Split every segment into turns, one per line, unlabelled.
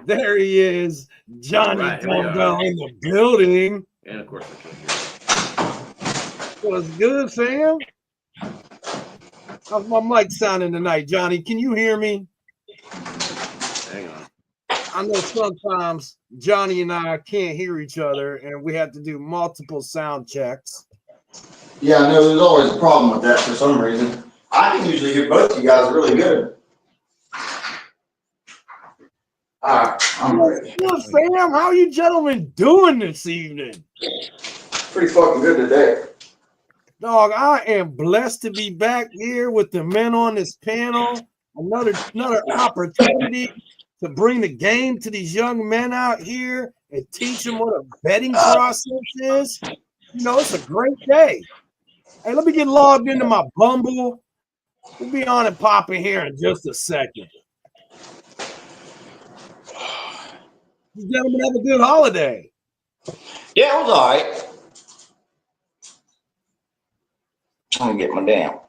There he is, Johnny
Right, here we
Dumbbell
are.
in the building.
And of course, I can't hear
What's good, fam? How's my mic sounding tonight, Johnny? Can you hear me?
it. Hang on.
I know sometimes Johnny and I can't hear each other, and we have to do multiple sound checks.
Yeah, I know there's always a problem with that for some reason. I can usually hear both of you guys really good. All right, I'm ready.
Good, fam. How you gentlemen doing this evening?
Pretty fucking good today.
Dog, I am blessed to be back here with the men on this panel. Another opportunity to bring the game to these young men out here and teach them what a betting process is. You know, it's a great day. Hey, let me get logged into my Bumble. We'll be on and popping here in just a second. You gentlemen have a good holiday.
Yeah, it was all right. I'm gonna get my damn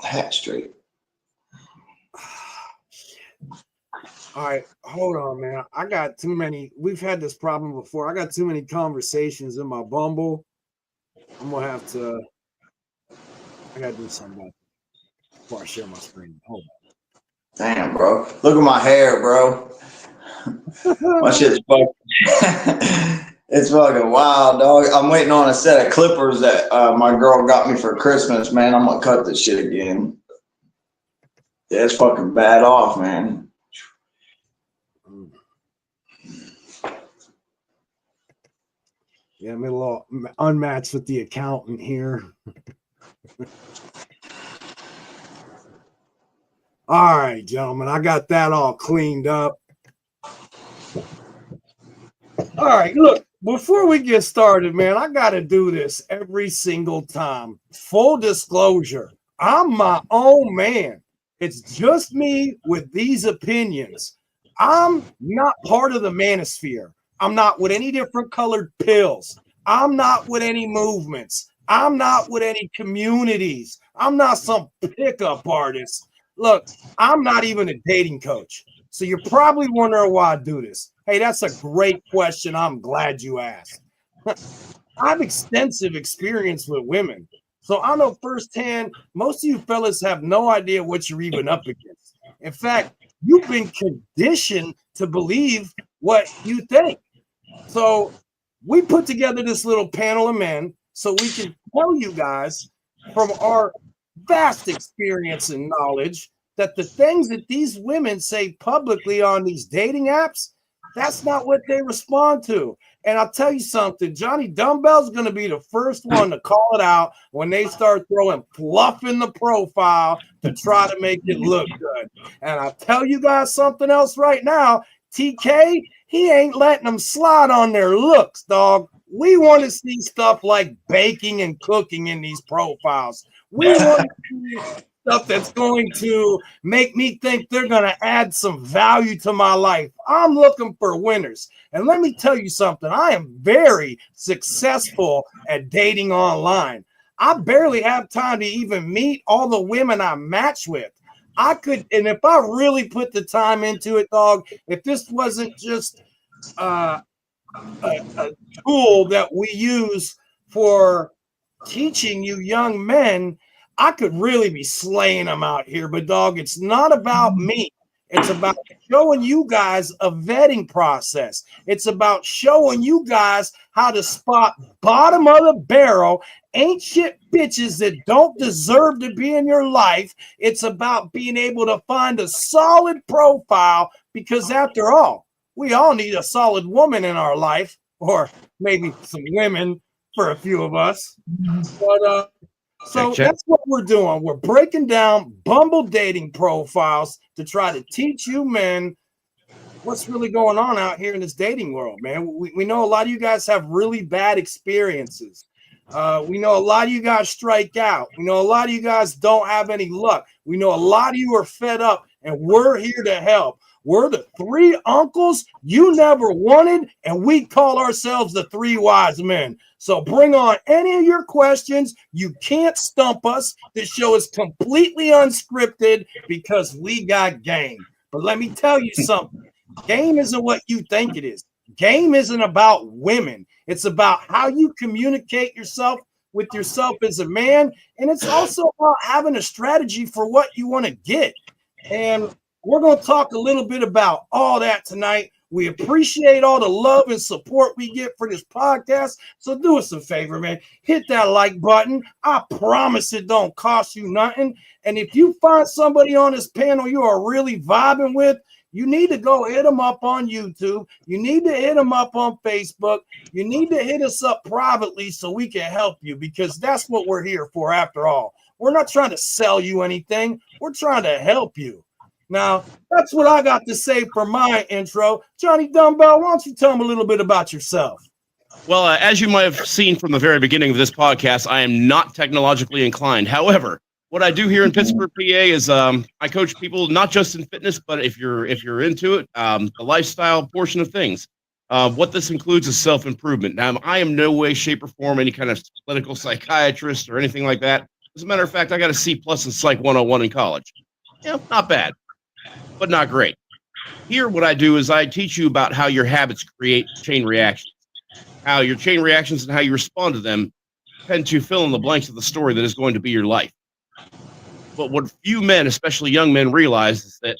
hat straight.
All right, hold on, man. I got too many. We've had this problem before. I got too many conversations in my Bumble. I'm gonna have to. I gotta do something about it before I share my screen. Hold
Damn, bro. Look at my hair, bro. My
on.
shit's fucking. It's fucking wild, dog. I'm waiting on a set of clippers that my girl got me for Christmas, man. I'm gonna cut this shit again. Yeah, it's fucking bad off, man.
Yeah, I'm a little unmatched with the accountant here. All right, gentlemen, I got that all cleaned up. All right, look, before we get started, man, I got to do this every single time. Full disclosure, I'm my own man. It's just me with these opinions. I'm not part of the manosphere. I'm not with any different colored pills. I'm not with any movements. I'm not with any communities. I'm not some pickup artist. Look, I'm not even a dating coach. So you're probably wondering why I do this. Hey, that's a great question. I'm glad you asked. I have extensive experience with women. So I know firsthand, most of you fellas have no idea what you're even up against. In fact, you've been conditioned to believe what you think. So we put together this little panel of men so we can tell you guys from our vast experience and knowledge that the things that these women say publicly on these dating apps, that's not what they respond to. And I'll tell you something, Johnny Dumbbell's going to be the first one to call it out when they start throwing fluff in the profile to try to make it look good. And I'll tell you guys something else right now. TK, he ain't letting them slide on their looks, dog. We want to see stuff like baking and cooking in these profiles. We want to see stuff that's going to make me think they're going to add some value to my life. I'm looking for winners. And let me tell you something. I am very successful at dating online. I barely have time to even meet all the women I match with. I could, and if I really put the time into it, dog, if this wasn't just a tool that we use for teaching you young men, I could really be slaying them out here. But, dog, it's not about me. It's about showing you guys a vetting process. It's about showing you guys how to spot bottom of the barrel, ain't shit bitches that don't deserve to be in your life. It's about being able to find a solid profile because, after all, we all need a solid woman in our life, or maybe some women for a few of us. But so
check.
That's what we're doing. We're breaking down Bumble dating profiles to try to teach you men what's really going on out here in this dating world, man. We know a lot of you guys have really bad experiences. We know a lot of you guys strike out. We know a lot of you guys don't have any luck. We know a lot of you are fed up, and we're here to help. We're the three uncles you never wanted, and we call ourselves the three wise men. So bring on any of your questions. You can't stump us. This show is completely unscripted because we got game. But let me tell you something. Game isn't what you think it is. Game isn't about women. It's about how you communicate yourself with yourself as a man. And it's also about having a strategy for what you want to get. And we're going to talk a little bit about all that tonight. We appreciate all the love and support we get for this podcast. So do us a favor, man. Hit that like button. I promise it don't cost you nothing. And if you find somebody on this panel you are really vibing with, you need to go hit them up on YouTube. You need to hit them up on Facebook. You need to hit us up privately so we can help you, because that's what we're here for after all. We're not trying to sell you anything. We're trying to help you. Now, that's what I got to say for my intro. Johnny Dumbbell, why don't you tell them a little bit about yourself?
Well, as you might have seen from the very beginning of this podcast, I am not technologically inclined. However, what I do here in Pittsburgh, PA, is I coach people not just in fitness, but if you're into it, the lifestyle portion of things. What this includes is self-improvement. Now, I am no way, shape, or form any kind of clinical psychiatrist or anything like that. As a matter of fact, I got a C+ in Psych 101 in college. Yeah, not bad, but not great. Here, what I do is I teach you about how your habits create chain reactions, how your chain reactions and how you respond to them tend to fill in the blanks of the story that is going to be your life. But what few men, especially young men, realize is that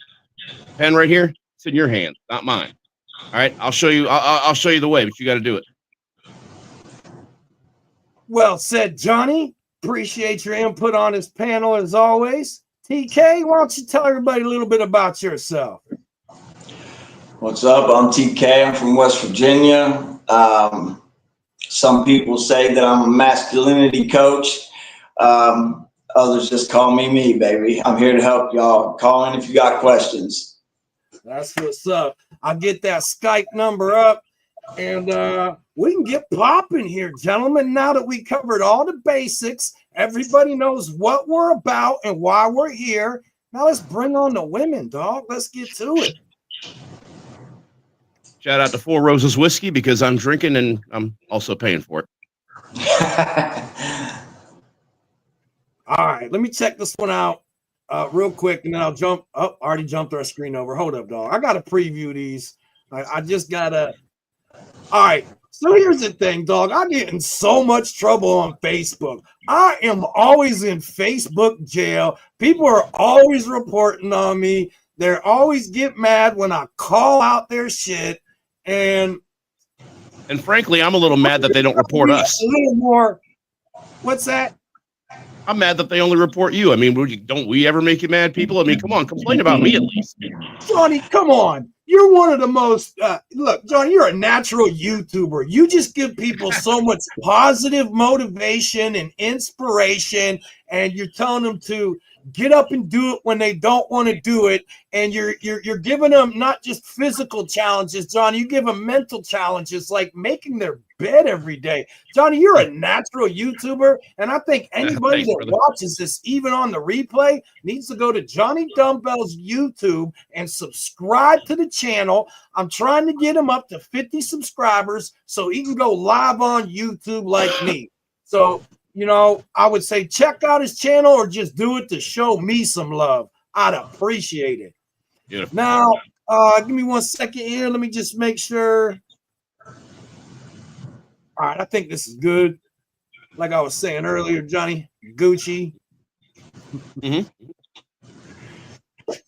pen right here, it's in your hand, not mine. All right, I'll show you. I'll show you the way, but you got to do it.
Well said, Johnny. Appreciate your input on this panel as always. TK, why don't you tell everybody a little bit about yourself?
What's up? I'm TK. I'm from West Virginia. Some people say that I'm a masculinity coach. Others just call me, baby. I'm here to help y'all. Call in if you got questions.
That's what's up. I'll get that Skype number up, and we can get popping here, gentlemen. Now that we covered all the basics, everybody knows what we're about and why we're here. Now let's bring on the women, dog. Let's get to it.
Shout out to Four Roses Whiskey because I'm drinking and I'm also paying for it.
All right, let me check this one out real quick, and then I'll jump. Oh, already jumped our screen over. Hold up, dog. I got to preview these. I just got to. All right, so here's the thing, dog. I get in so much trouble on Facebook. I am always in Facebook jail. People are always reporting on me. They're always get mad when I call out their shit. And
frankly, I'm a little mad that they don't report us.
A little more. What's that?
I'm mad that they only report you. I mean, don't we ever make you mad, people? I mean, come on, complain about me at least.
Johnny, come on. You're one of the most, look, Johnny, you're a natural YouTuber. You just give people so much positive motivation and inspiration, and you're telling them to get up and do it when they don't want to do it. And you're giving them not just physical challenges, Johnny, you give them mental challenges like making their bed every day. Johnny, you're a natural YouTuber, and I think anybody that watches this, even on the replay, needs to go to Johnny Dumbbell's YouTube and subscribe to the channel. I'm trying to get him up to 50 subscribers so he can go live on YouTube like me. So, you know, I would say check out his channel or just do it to show me some love. I'd appreciate it. Beautiful. Now, give me 1 second here. Let me just make sure. All right, I think this is good. Like I was saying earlier, Johnny, Gucci.
Mm-hmm.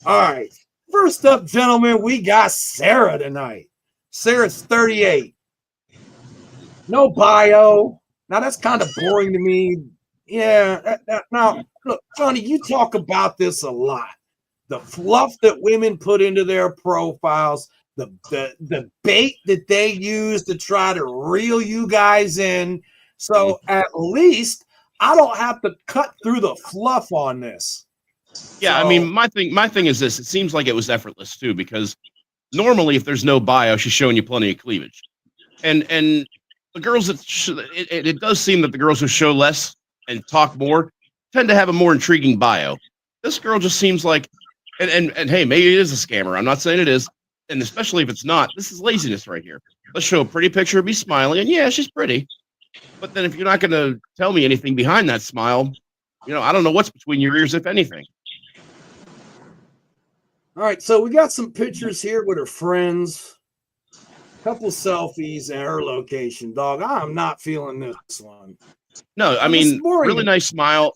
All right. First up, gentlemen, we got Sarah tonight. Sarah's 38. No bio. Now, that's kind of boring to me. Yeah. Now, look, Johnny, you talk about this a lot. The fluff that women put into their profiles, the bait that they use to try to reel you guys in. So at least I don't have to cut through the fluff on this.
Yeah, so, I mean, my thing is this. It seems like it was effortless too, because normally if there's no bio, she's showing you plenty of cleavage. And the girls that it does seem that the girls who show less and talk more tend to have a more intriguing bio. This girl just seems like, and hey, maybe it is a scammer. I'm not saying it is. And especially if it's not, this is laziness right here. Let's show a pretty picture of me smiling, and yeah, she's pretty. But then if you're not going to tell me anything behind that smile, you know, I don't know what's between your ears, if anything.
All right, so we got some pictures here with her friends, couple selfies and her location, dog. I'm not feeling this one.
No, I mean, really nice smile,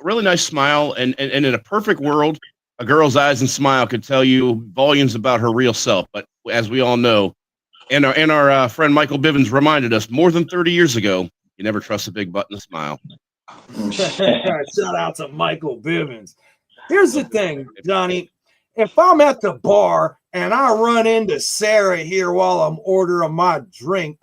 and in a perfect world, a girl's eyes and smile could tell you volumes about her real self. But as we all know, and our friend Michael Bivens reminded us more than 30 years ago, you never trust a big butt and a smile.
Shout out to Michael Bivens. Here's the thing, Johnny. If I'm at the bar and I run into Sarah here while I'm ordering my drink,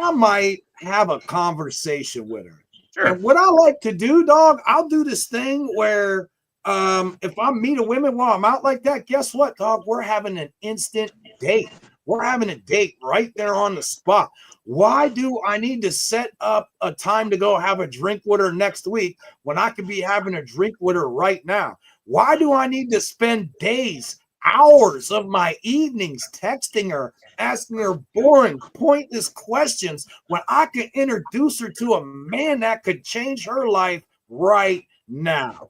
I might have a conversation with her. Sure. And what I like to do, dog, I'll do this thing where if I meet a woman while I'm out like that, guess what, dog? We're having an instant date. We're having a date right there on the spot. Why do I need to set up a time to go have a drink with her next week when I could be having a drink with her right now? Why do I need to spend days, hours of my evenings texting her, asking her boring, pointless questions when I could introduce her to a man that could change her life right now?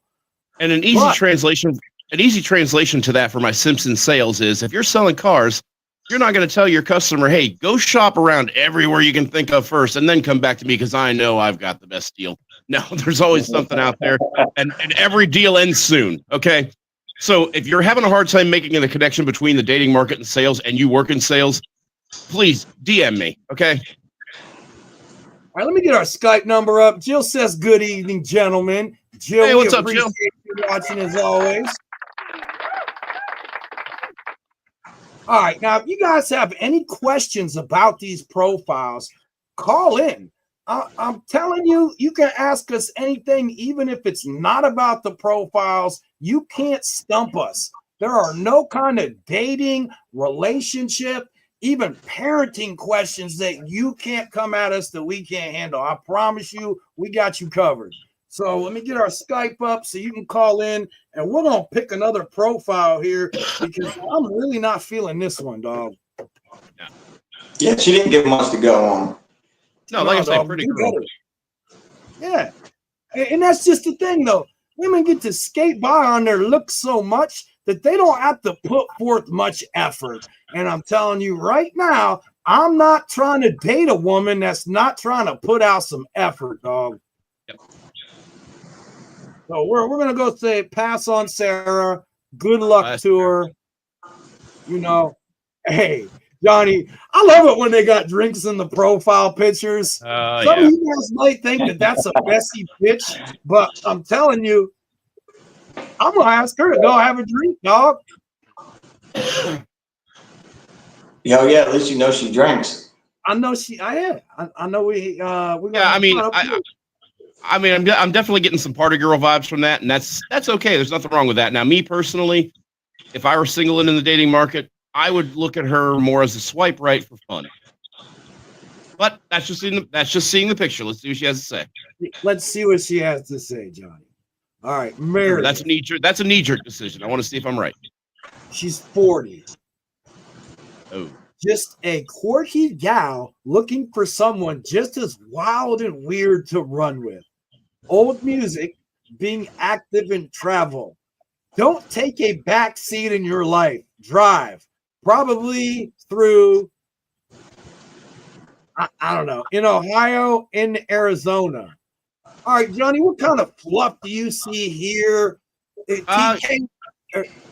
And an easy translation to that for my Simpsons sales is if you're selling cars, you're not going to tell your customer, hey, go shop around everywhere you can think of first and then come back to me because I know I've got the best deal. No, there's always something out there, and every deal ends soon, okay? So if you're having a hard time making the connection between the dating market and sales and you work in sales, please DM me, okay?
All right, let me get our Skype number up. Jill says, good evening, gentlemen. Jill,
hey, what's up, Jill?
You watching as always. All right, now if you guys have any questions about these profiles, call in. I'm telling you, you can ask us anything, even if it's not about the profiles. You can't stump us. There are no kind of dating, relationship, even parenting questions that you can't come at us that we can't handle. I promise you, we got you covered. So let me get our Skype up so you can call in, and we're going to pick another profile here because I'm really not feeling this one, dog.
Yeah, she didn't get much to go on.
No, like I said, pretty girl.
Yeah. And that's just the thing, though. Women get to skate by on their looks so much that they don't have to put forth much effort. And I'm telling you right now, I'm not trying to date a woman that's not trying to put out some effort, dog. Yep. So we're going to go say pass on Sarah. Good luck to her. You know, hey, Johnny, I love it when they got drinks in the profile pictures. Some of you guys might think that that's a messy bitch, but I'm telling you, I'm going to ask her to go have a drink, dog.
Yeah, at least you know she drinks.
I know I know we
I'm definitely getting some party girl vibes from that, and that's okay. There's nothing wrong with that. Now, me personally, if I were single and in the dating market, I would look at her more as a swipe right for fun. But that's just seeing the picture. Let's see what she has to say.
Let's see what she has to say, Johnny. All right, Mary.
That's a knee-jerk decision. I want to see if I'm right.
She's 40.
Oh.
Just a quirky gal looking for someone just as wild and weird to run with. Old music, being active in travel. Don't take a back seat in your life. Drive. Probably through, I don't know, in Ohio, in Arizona. All right, Johnny, what kind of fluff do you see here?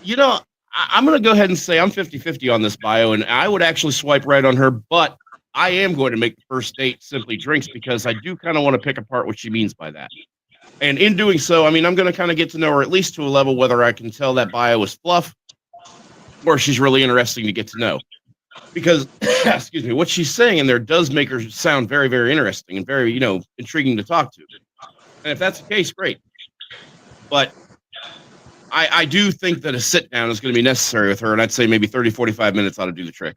You know, I'm going to go ahead and say I'm 50-50 on this bio, and I would actually swipe right on her, but I am going to make the first date simply drinks because I do kind of want to pick apart what she means by that. And in doing so, I mean, I'm going to kind of get to know her at least to a level whether I can tell that bio is fluff or she's really interesting to get to know. Because, excuse me, what she's saying in there does make her sound very, very interesting and very, intriguing to talk to. And if that's the case, great. But I do think that a sit down is going to be necessary with her, and I'd say maybe 30, 45 minutes ought to do the trick.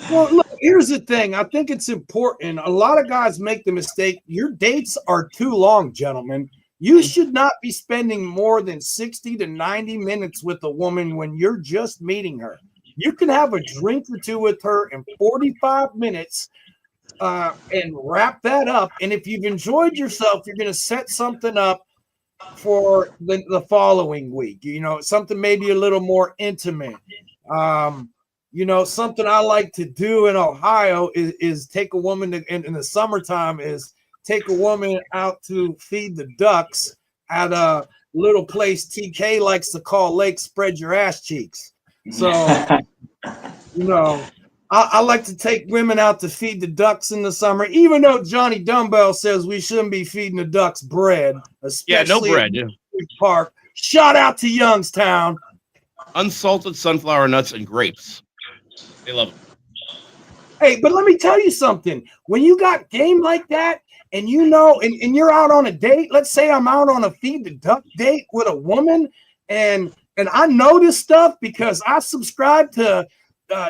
Well, look, here's the thing. I think it's important. A lot of guys make the mistake. Your dates are too long, gentlemen. You should not be spending more than 60 to 90 minutes with a woman when you're just meeting her. You can have a drink or two with her in 45 minutes and wrap that up. And if you've enjoyed yourself, you're going to set something up. for the following week. You know, something maybe a little more intimate. You know, something I like to do in Ohio is take a woman in the summertime is take a woman out to feed the ducks at a little place TK likes to call Lake Spread Your Ass Cheeks. So, you know, I like to take women out to feed the ducks in the summer, even though Johnny Dumbbell says we shouldn't be feeding the ducks bread, especially
no bread.
in Park. Shout out to Youngstown.
Unsalted sunflower nuts and grapes. They love them.
Hey, but let me tell you something. When you got game like that, and you know, and you're out on a date, let's say I'm out on a feed the duck date with a woman, and I know this stuff because I subscribe to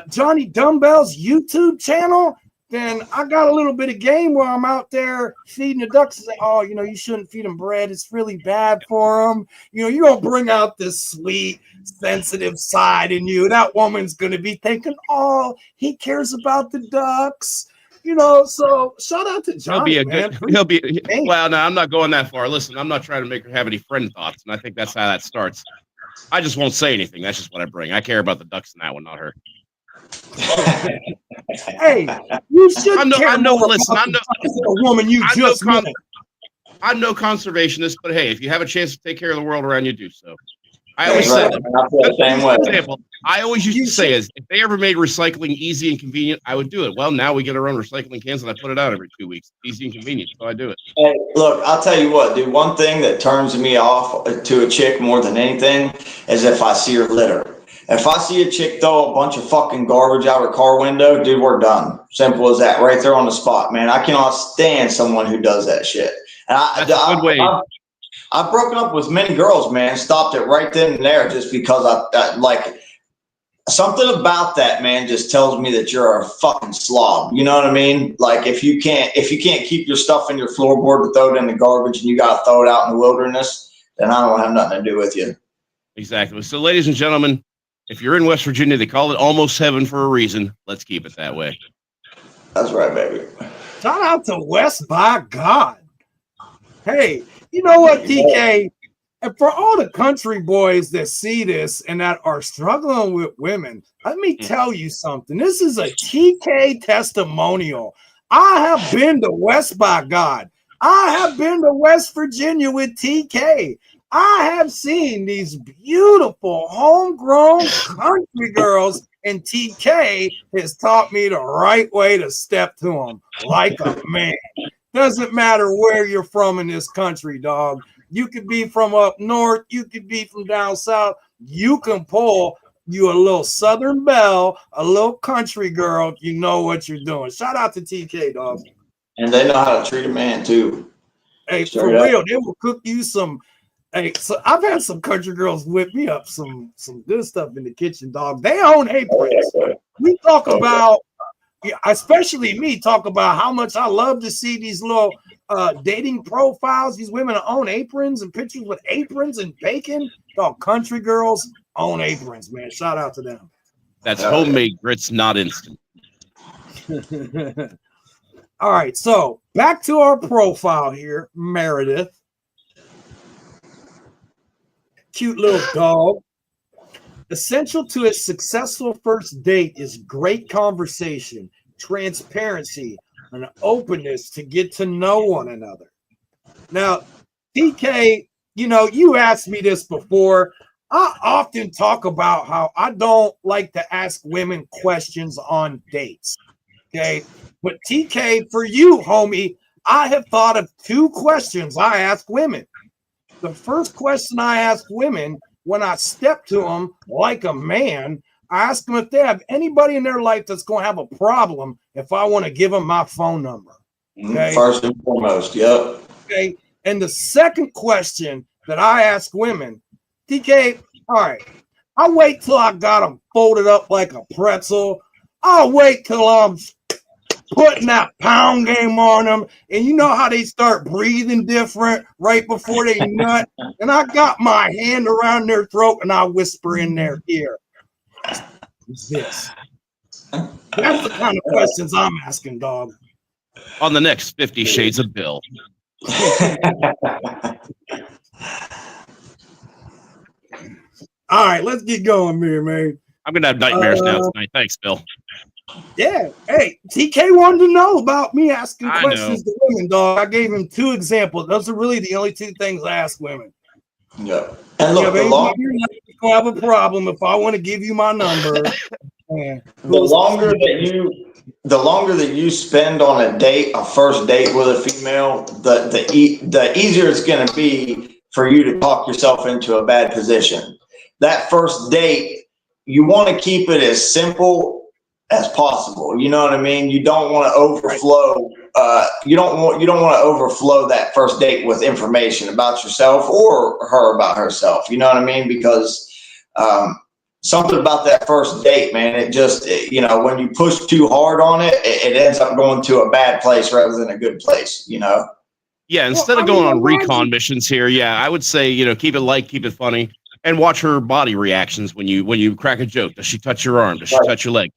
Johnny Dumbbell's YouTube channel, then I got a little bit of game where I'm out there feeding the ducks and say, oh, you know, you shouldn't feed them bread. It's really bad for them. You know, you don't bring out this sweet, sensitive side in you. That woman's going to be thinking, oh, he cares about the ducks. You know, so shout out to Johnny, man.
Well, no, I'm not going that far. Listen, I'm not trying to make her have any friend thoughts, and I think that's how that starts. I just won't say anything. That's just what I bring. I care about the ducks in that one, not her.
Hey, you should care more
listen,
about the woman you just met.
I'm no conservationist, but hey, if you have a chance to take care of the world around you, do so. I always say that.
Same way.
Example, I always used to say is if they ever made recycling easy and convenient, I would do it. Well, now we get our own recycling cans and I put it out every 2 weeks. Easy and convenient, so I do it.
Hey, look, I'll tell you what, dude. One thing that turns me off to a chick more than anything is if I see her litter. If I see a chick throw a bunch of fucking garbage out her car window, dude, we're done. Simple as that, right there on the spot, man. I cannot stand someone who does that shit. And
That's a good way.
I've broken up with many girls, man. Stopped it right then and there just because I like something about that, man, just tells me that you're a fucking slob. You know what I mean? Like if you can't keep your stuff in your floorboard to throw it in the garbage and you got to throw it out in the wilderness, then I don't have nothing to do with you.
Exactly. So, ladies and gentlemen, if you're in West Virginia, they call it almost heaven for a reason. Let's keep it that way.
That's right, baby.
Shout out to West by God. Hey, you know what, TK? And for all the country boys that see this and that are struggling with women, let me tell you something. This is a TK testimonial. I have been to West by God. I have been to West Virginia with TK. I have seen these beautiful homegrown country girls, and TK has taught me the right way to step to them like a man. Doesn't matter where you're from in this country, dog. You could be from up north. You could be from down south. You can pull you a little Southern belle, a little country girl. You know what you're doing. Shout out to TK, dog.
And they know how to treat a man, too.
Hey, for real, they will cook you some. Hey, so I've had some country girls whip me up some good stuff in the kitchen, dog. They own aprons. We talk about, especially me, talk about how much I love to see these little dating profiles. These women own aprons and pictures with aprons and bacon. Dog, country girls own aprons, man. Shout out to them.
That's homemade grits, not instant.
All right, so back to our profile here, Meredith. Cute little dog. Essential to a successful first date is great conversation, transparency, and openness to get to know one another. Now, DK, you know, you asked me this before. I often talk about how I don't like to ask women questions on dates. Okay. But TK, for you, homie, I have thought of 2 questions I ask women. The first question I ask women when I step to them like a man, I ask them if they have anybody in their life that's going to have a problem if I want to give them my phone number. Okay?
First and foremost, yep.
Okay. And the second question that I ask women, TK, all right, I'll wait till I got them folded up like a pretzel. I'll wait till I'm putting that pound game on them, and you know how they start breathing different right before they nut, and I got my hand around their throat and I whisper in their ear, who's this? That's the kind of questions I'm asking, dog.
On the next 50 Shades of Bill.
All right, let's get going here, man.
I'm gonna have nightmares now tonight. Thanks, Bill.
Yeah. Hey, TK wanted to know about me asking
I
questions to women, dog. I gave him 2 examples. Those are really the only 2 things I ask women.
Yeah. And look,
You're gonna have a problem if I want to give you my number.
The longer that you spend on a first date with a female, the easier it's going to be for you to talk yourself into a bad position. That first date, you want to keep it as simple as possible. You know what I mean? You don't want to overflow. You don't want to overflow that first date with information about yourself or her about herself. You know what I mean? Because something about that first date, man, it just, when you push too hard on it, it ends up going to a bad place rather than a good place,
Yeah, instead of going on recon missions here, I would say, keep it light, keep it funny, and watch her body reactions when you crack a joke. Does she touch your arm? Does she touch your leg?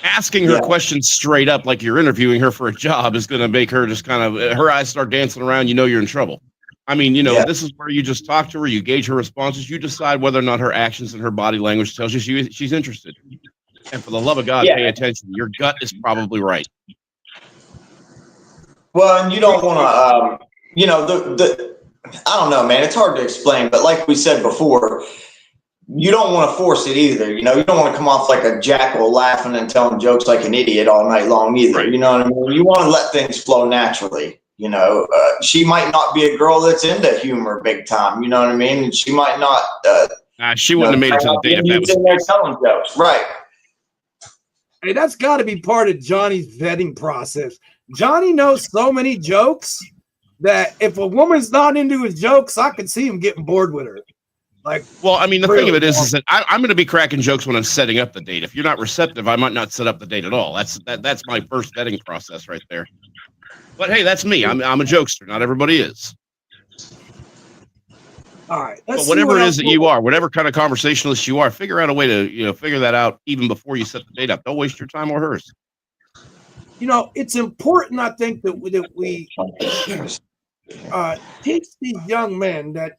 Asking her questions straight up like you're interviewing her for a job is going to make her just kind of, her eyes start dancing around, you're in trouble. I mean, this is where you just talk to her, you gauge her responses, you decide whether or not her actions and her body language tells you she's interested. And for the love of God, pay attention. Your gut is probably right.
Well, and you don't want to, I don't know, man, it's hard to explain, but like we said before, you don't want to force it either. You don't want to come off like a jackal laughing and telling jokes like an idiot all night long either. Right. You know what I mean? You want to let things flow naturally. She might not be a girl that's into humor big time. You know what I mean? And she might not.
She wouldn't have made it to the date if that was
in there telling jokes. Right.
Hey, that's got to be part of Johnny's vetting process. Johnny knows so many jokes that if a woman's not into his jokes, I can see him getting bored with her.
Well, I mean, the thing of it is that I'm going to be cracking jokes when I'm setting up the date. If you're not receptive, I might not set up the date at all. That's my first vetting process right there. But hey, that's me. I'm a jokester. Not everybody is.
All right.
But whatever it is that you are, whatever kind of conversationalist you are, figure out a way to figure that out even before you set the date up. Don't waste your time or hers.
It's important, I think, that we teach these young men that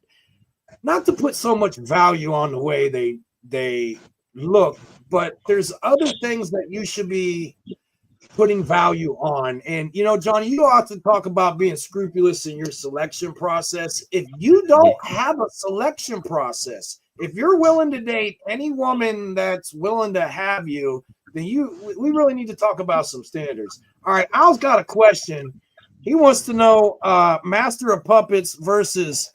not to put so much value on the way they look, but there's other things that you should be putting value on. And Johnny, you often talk about being scrupulous in your selection process. If you don't have a selection process, if you're willing to date any woman that's willing to have you, then we really need to talk about some standards. All right, Al's got a question. He wants to know Master of Puppets versus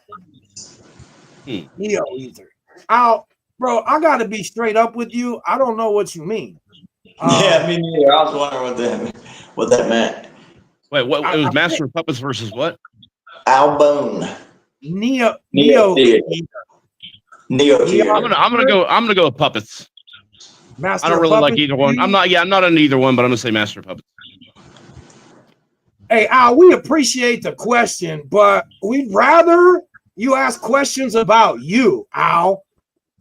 Neo Ether. Al, bro, I gotta be straight up with you. I don't know what you mean.
Yeah, me neither. I was wondering what that meant.
Wait, what? It was Master of Puppets versus what?
Al Bone.
Neo.
I'm gonna go with Puppets.
Master
I don't really
Puppets,
like either one. I'm not on either one, but I'm gonna say Master of Puppets.
Hey, Al, we appreciate the question, but we'd rather you ask questions about you, Al.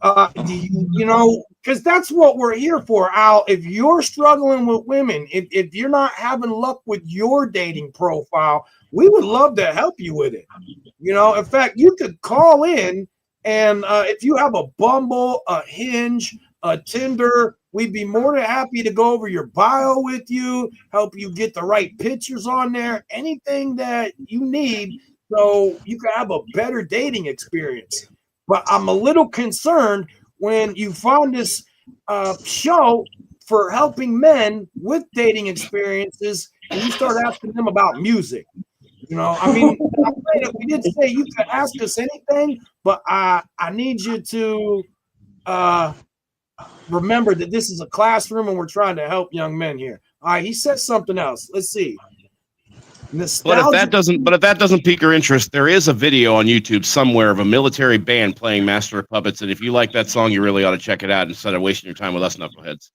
Because that's what we're here for, Al. If you're struggling with women, if you're not having luck with your dating profile, we would love to help you with it. In fact, you could call in, and if you have a Bumble, a Hinge, a Tinder, we'd be more than happy to go over your bio with you, help you get the right pictures on there, anything that you need so you can have a better dating experience. But I'm a little concerned when you found this show for helping men with dating experiences and you start asking them about music. We did say you can ask us anything, but I need you to remember that this is a classroom and we're trying to help young men here. All right, he said something else. Let's see.
But if that doesn't pique your interest, there is a video on YouTube somewhere of a military band playing Master of Puppets, and if you like that song, you really ought to check it out instead of wasting your time with us knuckleheads.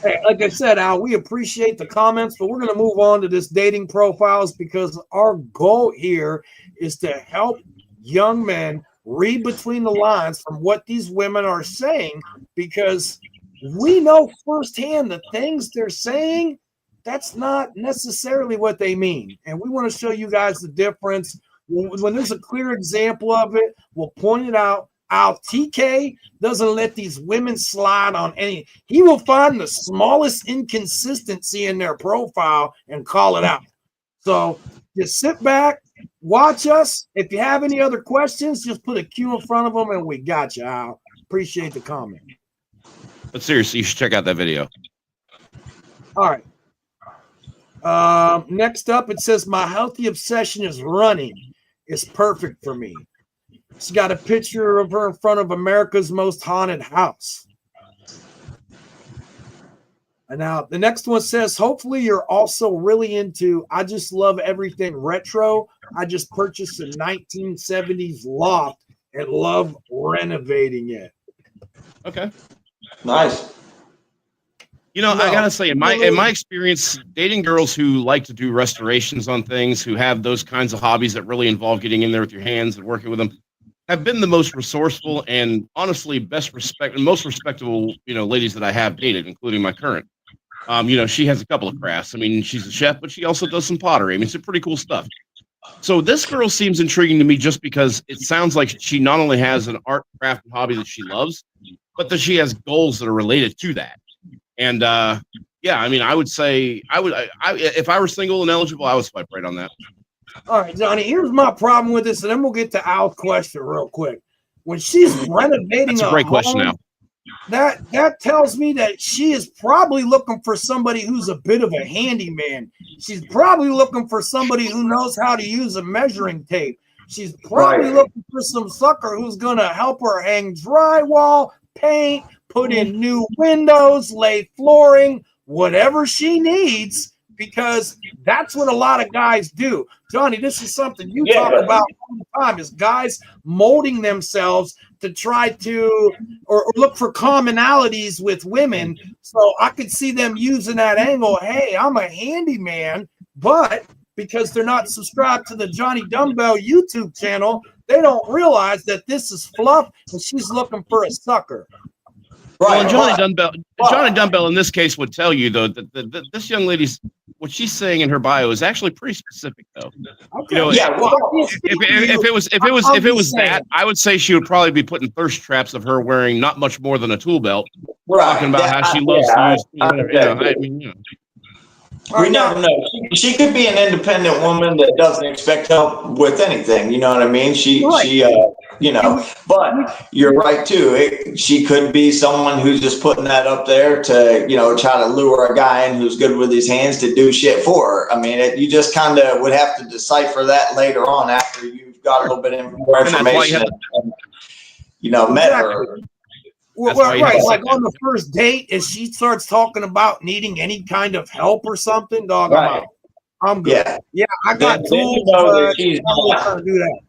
Hey, like I said, Al, we appreciate the comments, but we're going to move on to this dating profiles because our goal here is to help young men read between the lines from what these women are saying, because we know firsthand the things they're saying, that's not necessarily what they mean. And we want to show you guys the difference. When there's a clear example of it, we'll point it out. Al TK doesn't let these women slide on any. He will find the smallest inconsistency in their profile and call it out. So just sit back, watch us. If you have any other questions, just put a Q in front of them and we got you, Al. Appreciate the comment.
But seriously, you should check out that video.
All right. Next up, it says, my healthy obsession is running. It's perfect for me. She's got a picture of her in front of America's most haunted house. And now the next one says, hopefully you're also really into, I just love everything retro. I just purchased a 1970s loft and love renovating it.
Okay.
Nice.
You know, I gotta say, in my experience, dating girls who like to do restorations on things, who have those kinds of hobbies that really involve getting in there with your hands and working with them, have been the most resourceful and honestly most respectable, ladies that I have dated, including my current. She has a couple of crafts. I mean, she's a chef, but she also does some pottery. I mean, it's pretty cool stuff. So this girl seems intriguing to me just because it sounds like she not only has an art, craft, and hobby that she loves, but that she has goals that are related to that. And I mean, I would say if I were single and eligible, I would swipe right on that.
All right, Johnny, here's my problem with this, and then we'll get to Al's question real quick. When she's renovating
That's a great question now.
That tells me that she is probably looking for somebody who's a bit of a handyman. She's probably looking for somebody who knows how to use a measuring tape. She's probably looking for some sucker who's going to help her hang drywall, paint, put in new windows, lay flooring, whatever she needs, because that's what a lot of guys do. Johnny, this is something you talk about all the time, is guys molding themselves to try to or look for commonalities with women. So I could see them using that angle. Hey, I'm a handyman, but because they're not subscribed to the Johnny Dumbbell YouTube channel, they don't realize that this is fluff and she's looking for a sucker.
Right. Well, Johnny Dumbbell in this case would tell you though that this young lady's what she's saying in her bio is actually pretty specific though.
Okay.
If it was that, I would say she would probably be putting thirst traps of her wearing not much more than a tool belt, talking about how she loves to use.
We never know. She could be an independent woman that doesn't expect help with anything. You know what I mean? But you're right too. She could be someone who's just putting that up there to, try to lure a guy in who's good with his hands to do shit for her. I mean, you just kind of would have to decipher that later on after you've got a little bit more information and met her.
Well, right. Like on the first date, if she starts talking about needing any kind of help or something, dog, I'm good. Yeah, I got tools.
She's
not going to do that.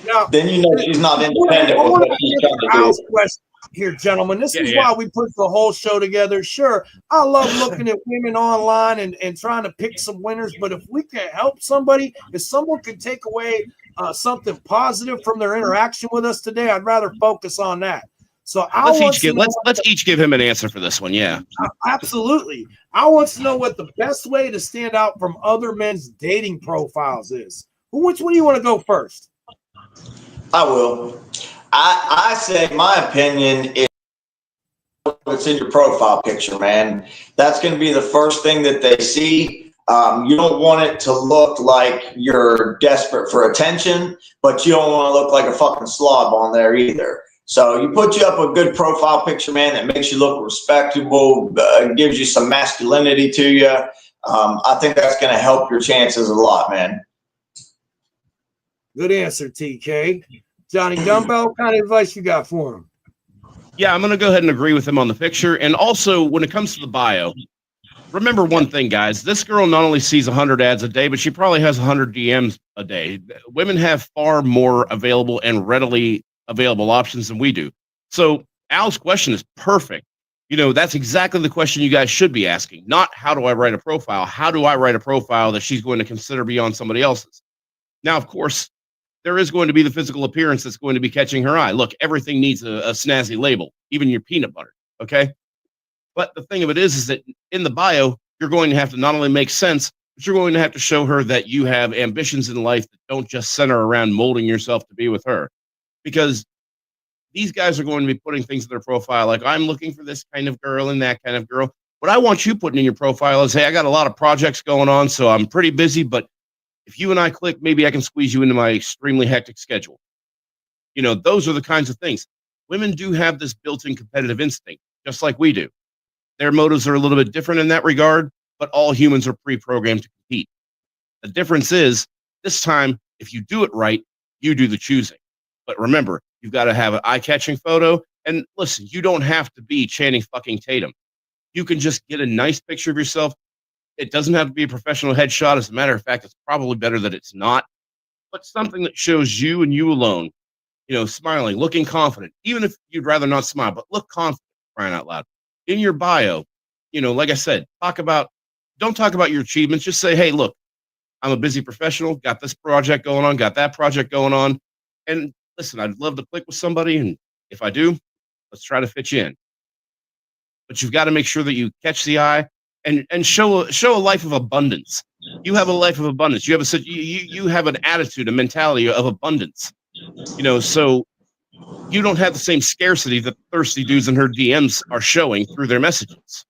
Now,
then she's not independent.
I want to answer Al's question here, gentlemen. This is why we put the whole show together. Sure, I love looking at women online and trying to pick some winners. But if we can help somebody, if someone could take away something positive from their interaction with us today, I'd rather focus on that. So
let's each give him an answer for this one. Yeah,
absolutely. I want to know what the best way to stand out from other men's dating profiles is. Which one do you want to go first?
I will. I say my opinion is what's in your profile picture, man. That's going to be the first thing that they see. You don't want it to look like you're desperate for attention, but you don't want to look like a fucking slob on there either. So you put you up a good profile picture, man, that makes you look respectable, gives you some masculinity to you. I think that's going to help your chances a lot, man.
Good answer, TK. Johnny Dumbbell, what kind of advice you got for him?
Yeah, I'm going to go ahead and agree with him on the picture. And also, when it comes to the bio, remember one thing, guys. This girl not only sees 100 ads a day, but she probably has 100 DMs a day. Women have far more available and readily available options than we do. So Al's question is perfect. That's exactly the question you guys should be asking. Not how do I write a profile? How do I write a profile that she's going to consider beyond somebody else's? Now, of course, there is going to be the physical appearance that's going to be catching her eye. Look, everything needs a snazzy label, even your peanut butter. Okay. But the thing of it is that in the bio, you're going to have to not only make sense, but you're going to have to show her that you have ambitions in life that don't just center around molding yourself to be with her. Because these guys are going to be putting things in their profile like, I'm looking for this kind of girl and that kind of girl. What I want you putting in your profile is, hey, I got a lot of projects going on, so I'm pretty busy, but if you and I click, maybe I can squeeze you into my extremely hectic schedule. Those are the kinds of things. Women do have this built-in competitive instinct, just like we do. Their motives are a little bit different in that regard, but all humans are pre-programmed to compete. The difference is, this time, if you do it right, you do the choosing. But remember, you've got to have an eye-catching photo. And listen, you don't have to be Channing fucking Tatum. You can just get a nice picture of yourself. It doesn't have to be a professional headshot. As a matter of fact, it's probably better that it's not. But something that shows you and you alone, smiling, looking confident, even if you'd rather not smile, but look confident, crying out loud. In your bio, like I said, don't talk about your achievements. Just say, hey, look, I'm a busy professional, got this project going on, got that project going on. And listen, I'd love to click with somebody. And if I do, let's try to fit you in. But you've got to make sure that you catch the eye and show a life of abundance. You have a life of abundance. You have an attitude, a mentality of abundance. So you don't have the same scarcity that thirsty dudes in her DMs are showing through their messages.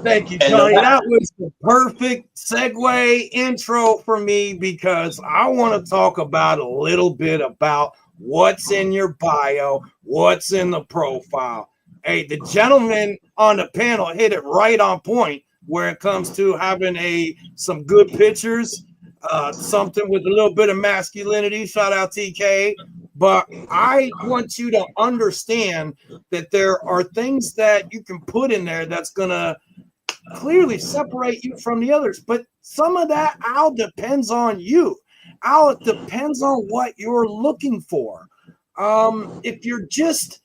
Thank you, Tony. That was the perfect segue intro for me, because I want to talk about a little bit about what's in your bio, what's in the profile. Hey, the gentleman on the panel hit it right on point where it comes to having some good pictures, something with a little bit of masculinity. Shout out TK. But I want you to understand that there are things that you can put in there that's going to clearly separate you from the others. But some of that all depends on you. It depends on what you're looking for. If you're just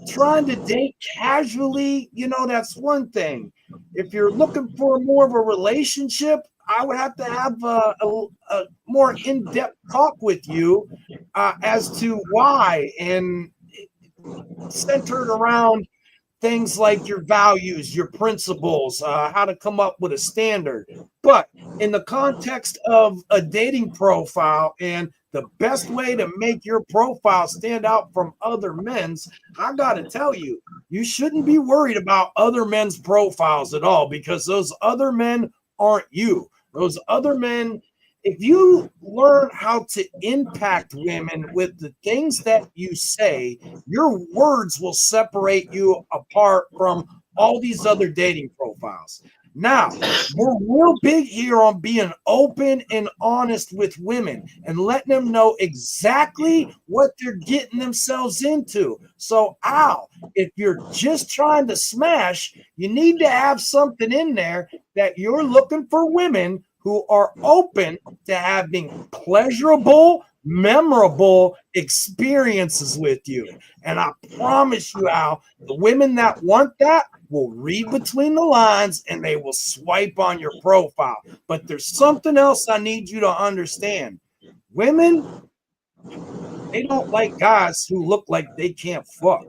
trying to date casually, that's one thing. If you're looking for more of a relationship, I would have to have a more in-depth talk with you as to why, and centered around things like your values, your principles, how to come up with a standard. But in the context of a dating profile, and the best way to make your profile stand out from other men's, I got to tell you, you shouldn't be worried about other men's profiles at all, because those other men aren't you. Those other men, if you learn how to impact women with the things that you say, your words will separate you apart from all these other dating profiles. Now, we're real big here on being open and honest with women and letting them know exactly what they're getting themselves into. So, Al, if you're just trying to smash, you need to have something in there that you're looking for women who are open to having pleasurable, memorable experiences with you. And I promise you, Al, the women that want that will read between the lines and they will swipe on your profile. But there's something else I need you to understand. Women, they don't like guys who look like they can't fuck.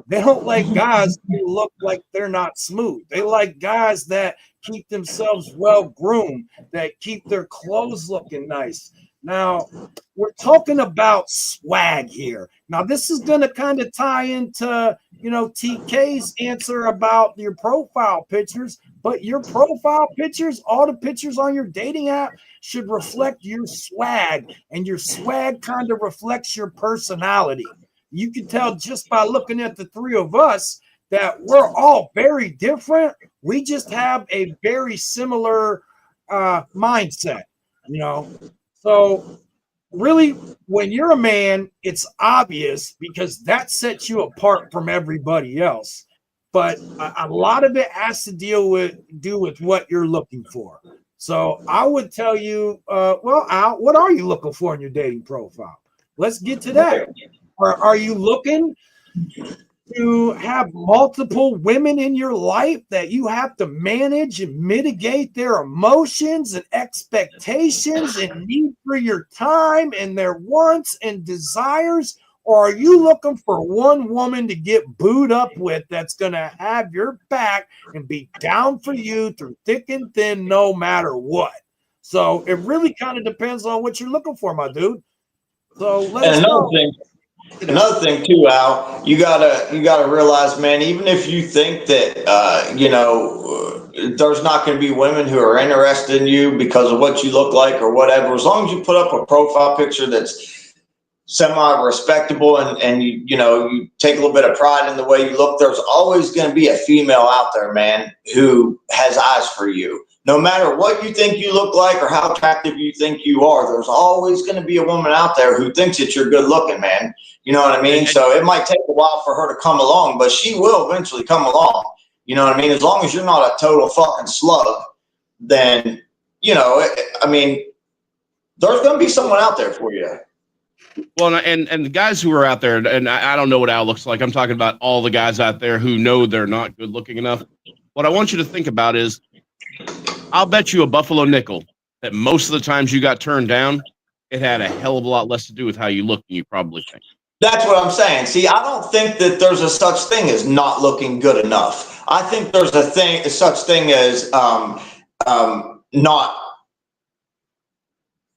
They don't like guys who look like they're not smooth. They like guys that keep themselves well groomed, that keep their clothes looking nice. Now, we're talking about swag here. Now, this is going to kind of tie into, TK's answer about your profile pictures, but your profile pictures, all the pictures on your dating app should reflect your swag, and your swag kind of reflects your personality. You can tell just by looking at the three of us that we're all very different. We just have a very similar mindset, So really, when you're a man, it's obvious because that sets you apart from everybody else. But a lot of it has to do with what you're looking for. So I would tell you, Al, what are you looking for in your dating profile? Let's get to that. Are you looking to have multiple women in your life that you have to manage and mitigate their emotions and expectations and need for your time and their wants and desires? Or are you looking for one woman to get booed up with that's going to have your back and be down for you through thick and thin no matter what? So it really kind of depends on what you're looking for, my dude. So let us know.
Another thing too, Al, you gotta realize, man. Even if you think that there's not going to be women who are interested in you because of what you look like or whatever, as long as you put up a profile picture that's semi-respectable and you take a little bit of pride in the way you look, there's always going to be a female out there, man, who has eyes for you. No matter what you think you look like or how attractive you think you are, there's always going to be a woman out there who thinks that you're good looking, man. You know what I mean? So it might take a while for her to come along, but she will eventually come along. You know what I mean? As long as you're not a total fucking slug, then, I mean, there's going to be someone out there for you.
Well, and the guys who are out there, and I don't know what Al looks like. I'm talking about all the guys out there who know they're not good looking enough. What I want you to think about is, I'll bet you a buffalo nickel that most of the times you got turned down, it had a hell of a lot less to do with how you look than you probably think.
That's what I'm saying. See, I don't think that there's a such thing as not looking good enough. I think there's a such thing as not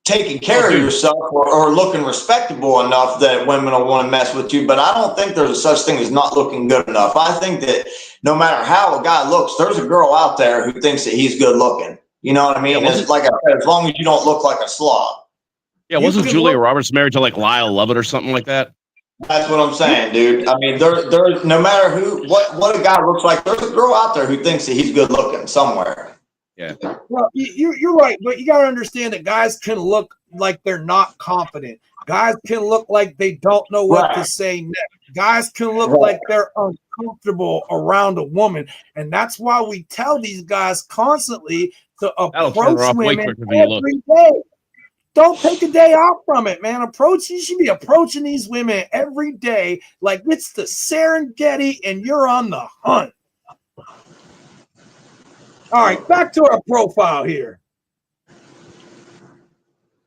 taking care of yourself or looking respectable enough that women will want to mess with you. But I don't think there's a such thing as not looking good enough. I think that no matter how a guy looks, there's a girl out there who thinks that he's good looking. You know what I mean?
Yeah,
Like I said, as long as you don't look like a slob.
Yeah, wasn't Julia Roberts married to like Lyle Lovett or something like that?
That's what I'm saying, dude. I mean, there, no matter what a guy looks like, there's a girl out there who thinks that he's good looking somewhere.
Yeah.
Well, you're right, but you got to understand that guys can look like they're not confident. Guys can look like they don't know what to say next. Guys can look like they're uncomfortable around a woman, and that's why we tell these guys constantly to approach women every day. Don't take a day off from it, man. You should be approaching these women every day like it's the Serengeti and you're on the hunt. All right, back to our profile here.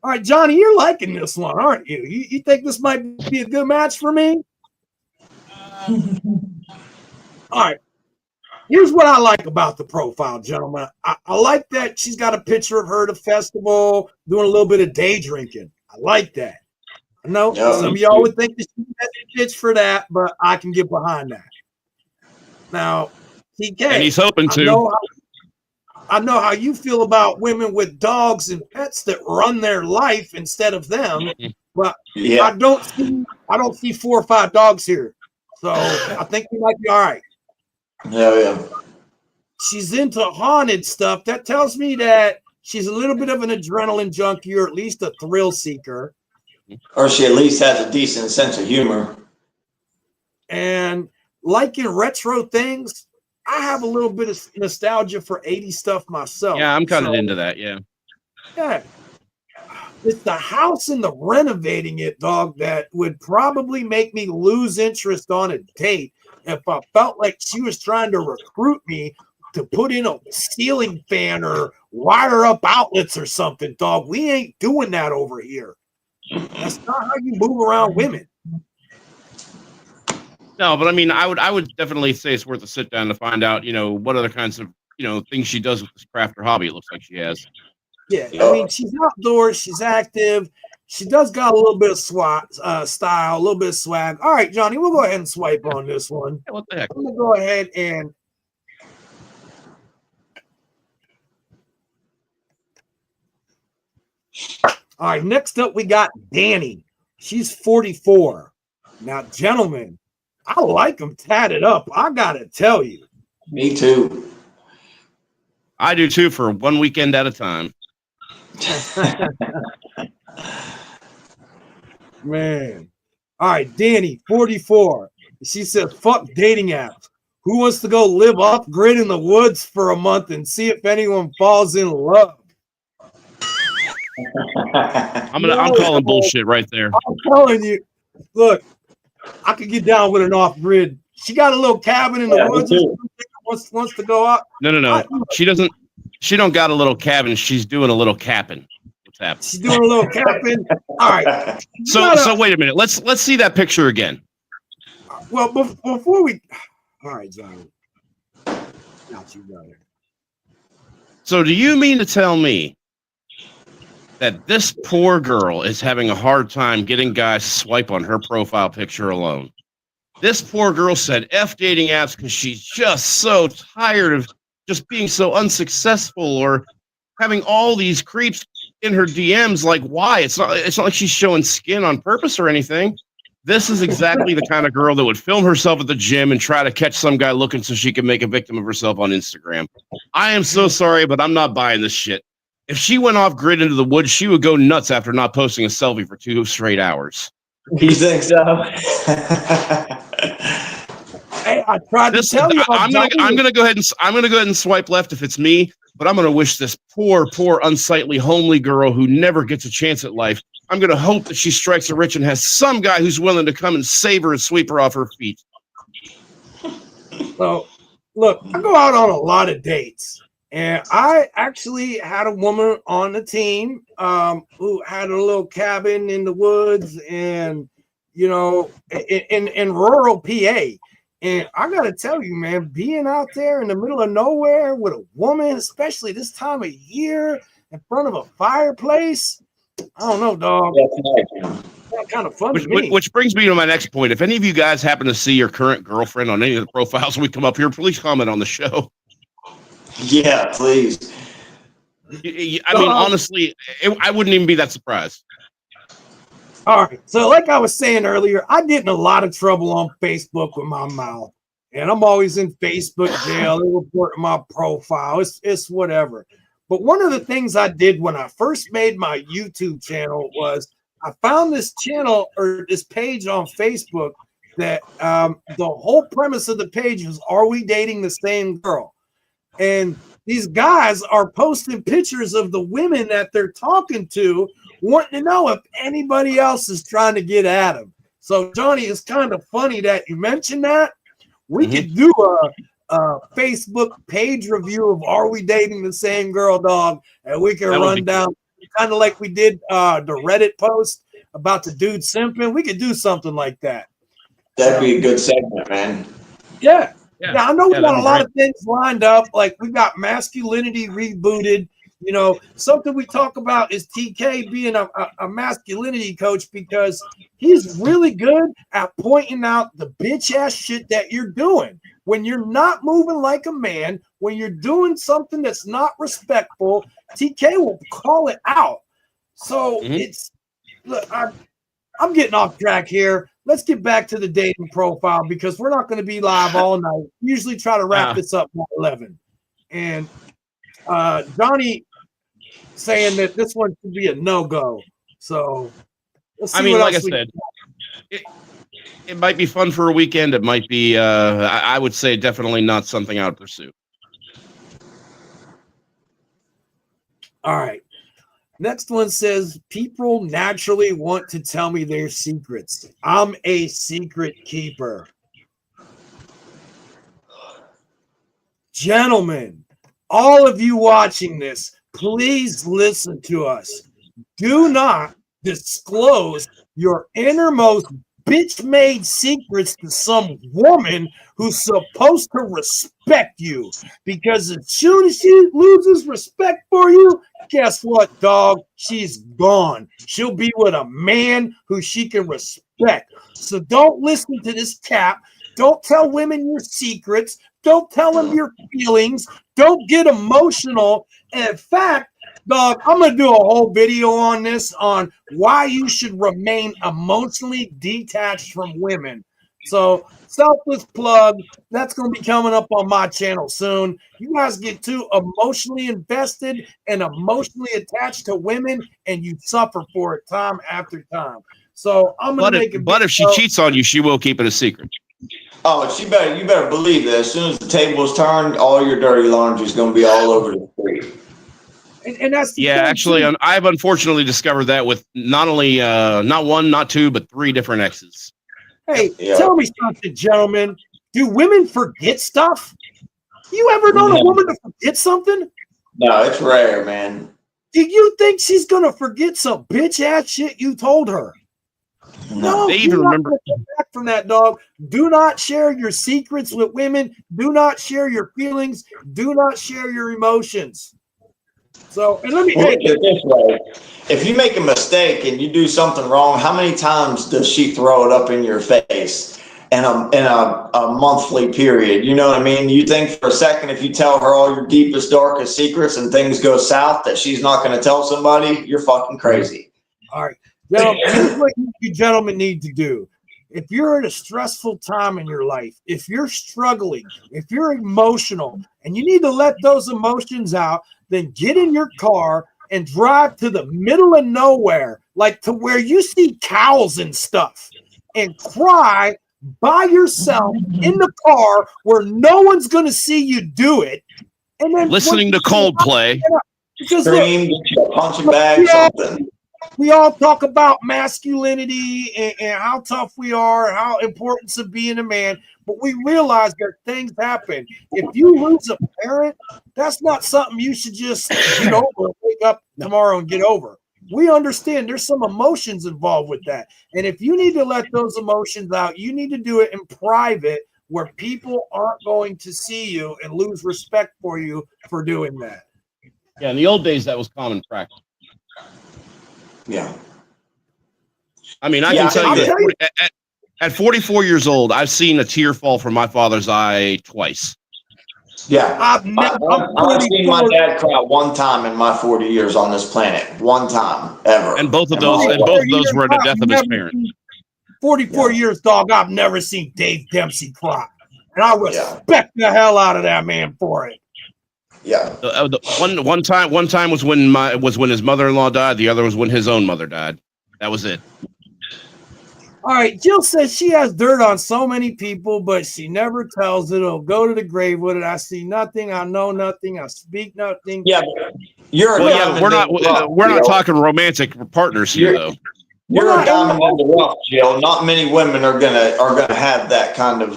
All right, Johnny, you're liking this one, aren't you? You think this might be a good match for me? All right. Here's what I like about the profile, gentlemen. I like that she's got a picture of her at a festival doing a little bit of day drinking. I like that. I know some of y'all would think that she's a bitch for that, but I can get behind that. Now, TK,
and he's hoping to.
I know how you feel about women with dogs and pets that run their life instead of them, but I don't see 4 or 5 dogs here, so I think we might be all right.
Yeah.
She's into haunted stuff. That tells me that she's a little bit of an adrenaline junkie, or at least a thrill seeker.
Or she at least has a decent sense of humor.
And liking retro things, I have a little bit of nostalgia for 80s stuff myself.
Yeah, I'm kind of into that, yeah.
Yeah. It's the house and the renovating it, dog, that would probably make me lose interest on a date if I felt like she was trying to recruit me to put in a ceiling fan or wire up outlets or something, dog. We ain't doing that over here. That's not how you move around women.
No, but I mean, I would definitely say it's worth a sit down to find out, what other kinds of, things she does with this craft or hobby it looks like she has.
Yeah, I mean, she's outdoors, she's active, she does got a little bit of style, a little bit of swag. All right, Johnny, we'll go ahead and swipe on this one.
What the heck?
I'm gonna go ahead and all right, next up we got Danny. She's 44. Now, gentlemen, I like them tatted up. I gotta tell you.
Me too.
I do too, for one weekend at a time.
Man. All right, Danny, 44. She says, fuck dating apps. Who wants to go live off grid in the woods for a month and see if anyone falls in love?
I'm calling bullshit right there.
I'm telling you, look, I could get down with an off grid. She got a little cabin in the woods. Wants to go out.
No. She doesn't. She don't got a little cabin. She's doing a little capping. What's happening?
She's doing a little capping. All right.
So wait a minute. Let's see that picture again.
Well, before we. All right, Johnny. Got you, brother.
So do you mean to tell me that this poor girl is having a hard time getting guys to swipe on her profile picture alone. This poor girl said F dating apps because she's just so tired of just being so unsuccessful or having all these creeps in her DMs. Like, why? It's not like she's showing skin on purpose or anything. This is exactly the kind of girl that would film herself at the gym and try to catch some guy looking so she can make a victim of herself on Instagram. I am so sorry, but I'm not buying this shit. If she went off grid into the woods, she would go nuts after not posting a selfie for 2 straight hours.
You think so?
Hey, I tried to tell you.
I'm gonna go ahead and swipe left if it's me, but I'm gonna wish this poor, unsightly, homely girl who never gets a chance at life. I'm gonna hope that she strikes a rich and has some guy who's willing to come and save her and sweep her off her feet.
So, look, I go out on a lot of dates, and I actually had a woman on the team who had a little cabin in the woods, and in rural PA. And I gotta tell you, man, being out there in the middle of nowhere with a woman, especially this time of year, in front of a fireplace, I don't know, dog. That's kind of fun to me.
Which brings me to my next point. If any of you guys happen to see your current girlfriend on any of the profiles we come up here, please comment on the show.
Yeah, please.
I mean, honestly, I wouldn't even be that surprised.
All right. So like I was saying earlier, I get in a lot of trouble on Facebook with my mouth. And I'm always in Facebook jail. They report my profile. It's whatever. But one of the things I did when I first made my YouTube channel was I found this channel or this page on Facebook that the whole premise of the page was, are we dating the same girl? And these guys are posting pictures of the women that they're talking to, wanting to know if anybody else is trying to get at them. So, Johnny, it's kind of funny that you mentioned that. We could do a Facebook page review of Are We Dating the Same Girl, dog? And we can run down kind of like we did the Reddit post about the dude simping. We could do something like that.
That'd be a good segment, man.
Yeah. I know we got a lot of things lined up. Like we got masculinity rebooted. Something we talk about is TK being a masculinity coach because he's really good at pointing out the bitch ass shit that you're doing. When you're not moving like a man, when you're doing something that's not respectful, TK will call it out. So look, I'm getting off track here. Let's get back to the dating profile because we're not going to be live all night. We usually try to wrap this up by 11. And Johnny saying that this one should be a no-go. So let's see. I mean, like I said,
it might be fun for a weekend. It might be, I would say, definitely not something I would pursue.
All right. Next one says, people naturally want to tell me their secrets. I'm a secret keeper. Gentlemen, all of you watching this, please listen to us. Do not disclose your innermost bitch-made secrets to some woman who's supposed to respect you. Because as soon as she loses respect for you, guess what, dog? She's gone. She'll be with a man who she can respect. So don't listen to this cap. Don't tell women your secrets. Don't tell them your feelings. Don't get emotional. And in fact, dog, I'm going to do a whole video on this, on why you should remain emotionally detached from women. So, selfless plug, that's going to be coming up on my channel soon. You guys get too emotionally invested and emotionally attached to women, and you suffer for it time after time. So, I'm going to make it.
But if she cheats on you, she will keep it a secret.
Oh, you better believe that as soon as the table's turned, all your dirty laundry is going to be all over the street.
And that's
actually, I've unfortunately discovered that with not only not one, not two, but 3 different exes.
Hey, tell me something, gentlemen. Do women forget stuff? You ever known a woman to forget something?
No, it's rare, man.
Do you think she's gonna forget some bitch ass shit you told her? No,
they even remember.
Back from that, dog. Do not share your secrets with women. Do not share your feelings. Do not share your emotions. So, and let me,
Look at it this way. If you make a mistake and you do something wrong, how many times does she throw it up in your face in a monthly period? You know what I mean? You think for a second, if you tell her all your deepest, darkest secrets and things go south, that she's not going to tell somebody? You're fucking crazy.
all right, gentlemen, here's what you gentlemen need to do. If you're at a stressful time in your life, if you're struggling, if you're emotional, and you need to let those emotions out, then get in your car and drive to the middle of nowhere, like to where you see cows and stuff, and cry by yourself in the car where no one's going to see you do it. And then
Listening to Coldplay.
Because
Scream, get a punching bag, something.
we all talk about masculinity and how tough we are, how important to being a man, but we realize that things happen. If you lose a parent, that's not something you should just get over and wake up tomorrow and get over. We understand there's some emotions involved with that. And if you need to let those emotions out, you need to do it in private where people aren't going to see you and lose respect for you for doing that.
Yeah, in the old days, that was common practice.
Yeah.
I mean, I can tell you that at 44 years old, I've seen a tear fall from my father's eye twice.
Yeah.
I've
seen my dad cry one time in my 40 years on this planet. One time, ever.
And both of those were at the death of his parent.
44 years, dog, I've never seen Dave Dempsey cry. And I respect the hell out of that man for it.
Yeah.
One time was when his mother-in-law died. The other was when his own mother died. That was it.
All right, Jill says she has dirt on so many people, but she never tells it. It'll go to the grave with it. I see nothing. I know nothing. I speak nothing.
Yeah,
we're not talking romantic partners here, though.
You're a diamond in the rough, Jill. Not many women are gonna have that kind of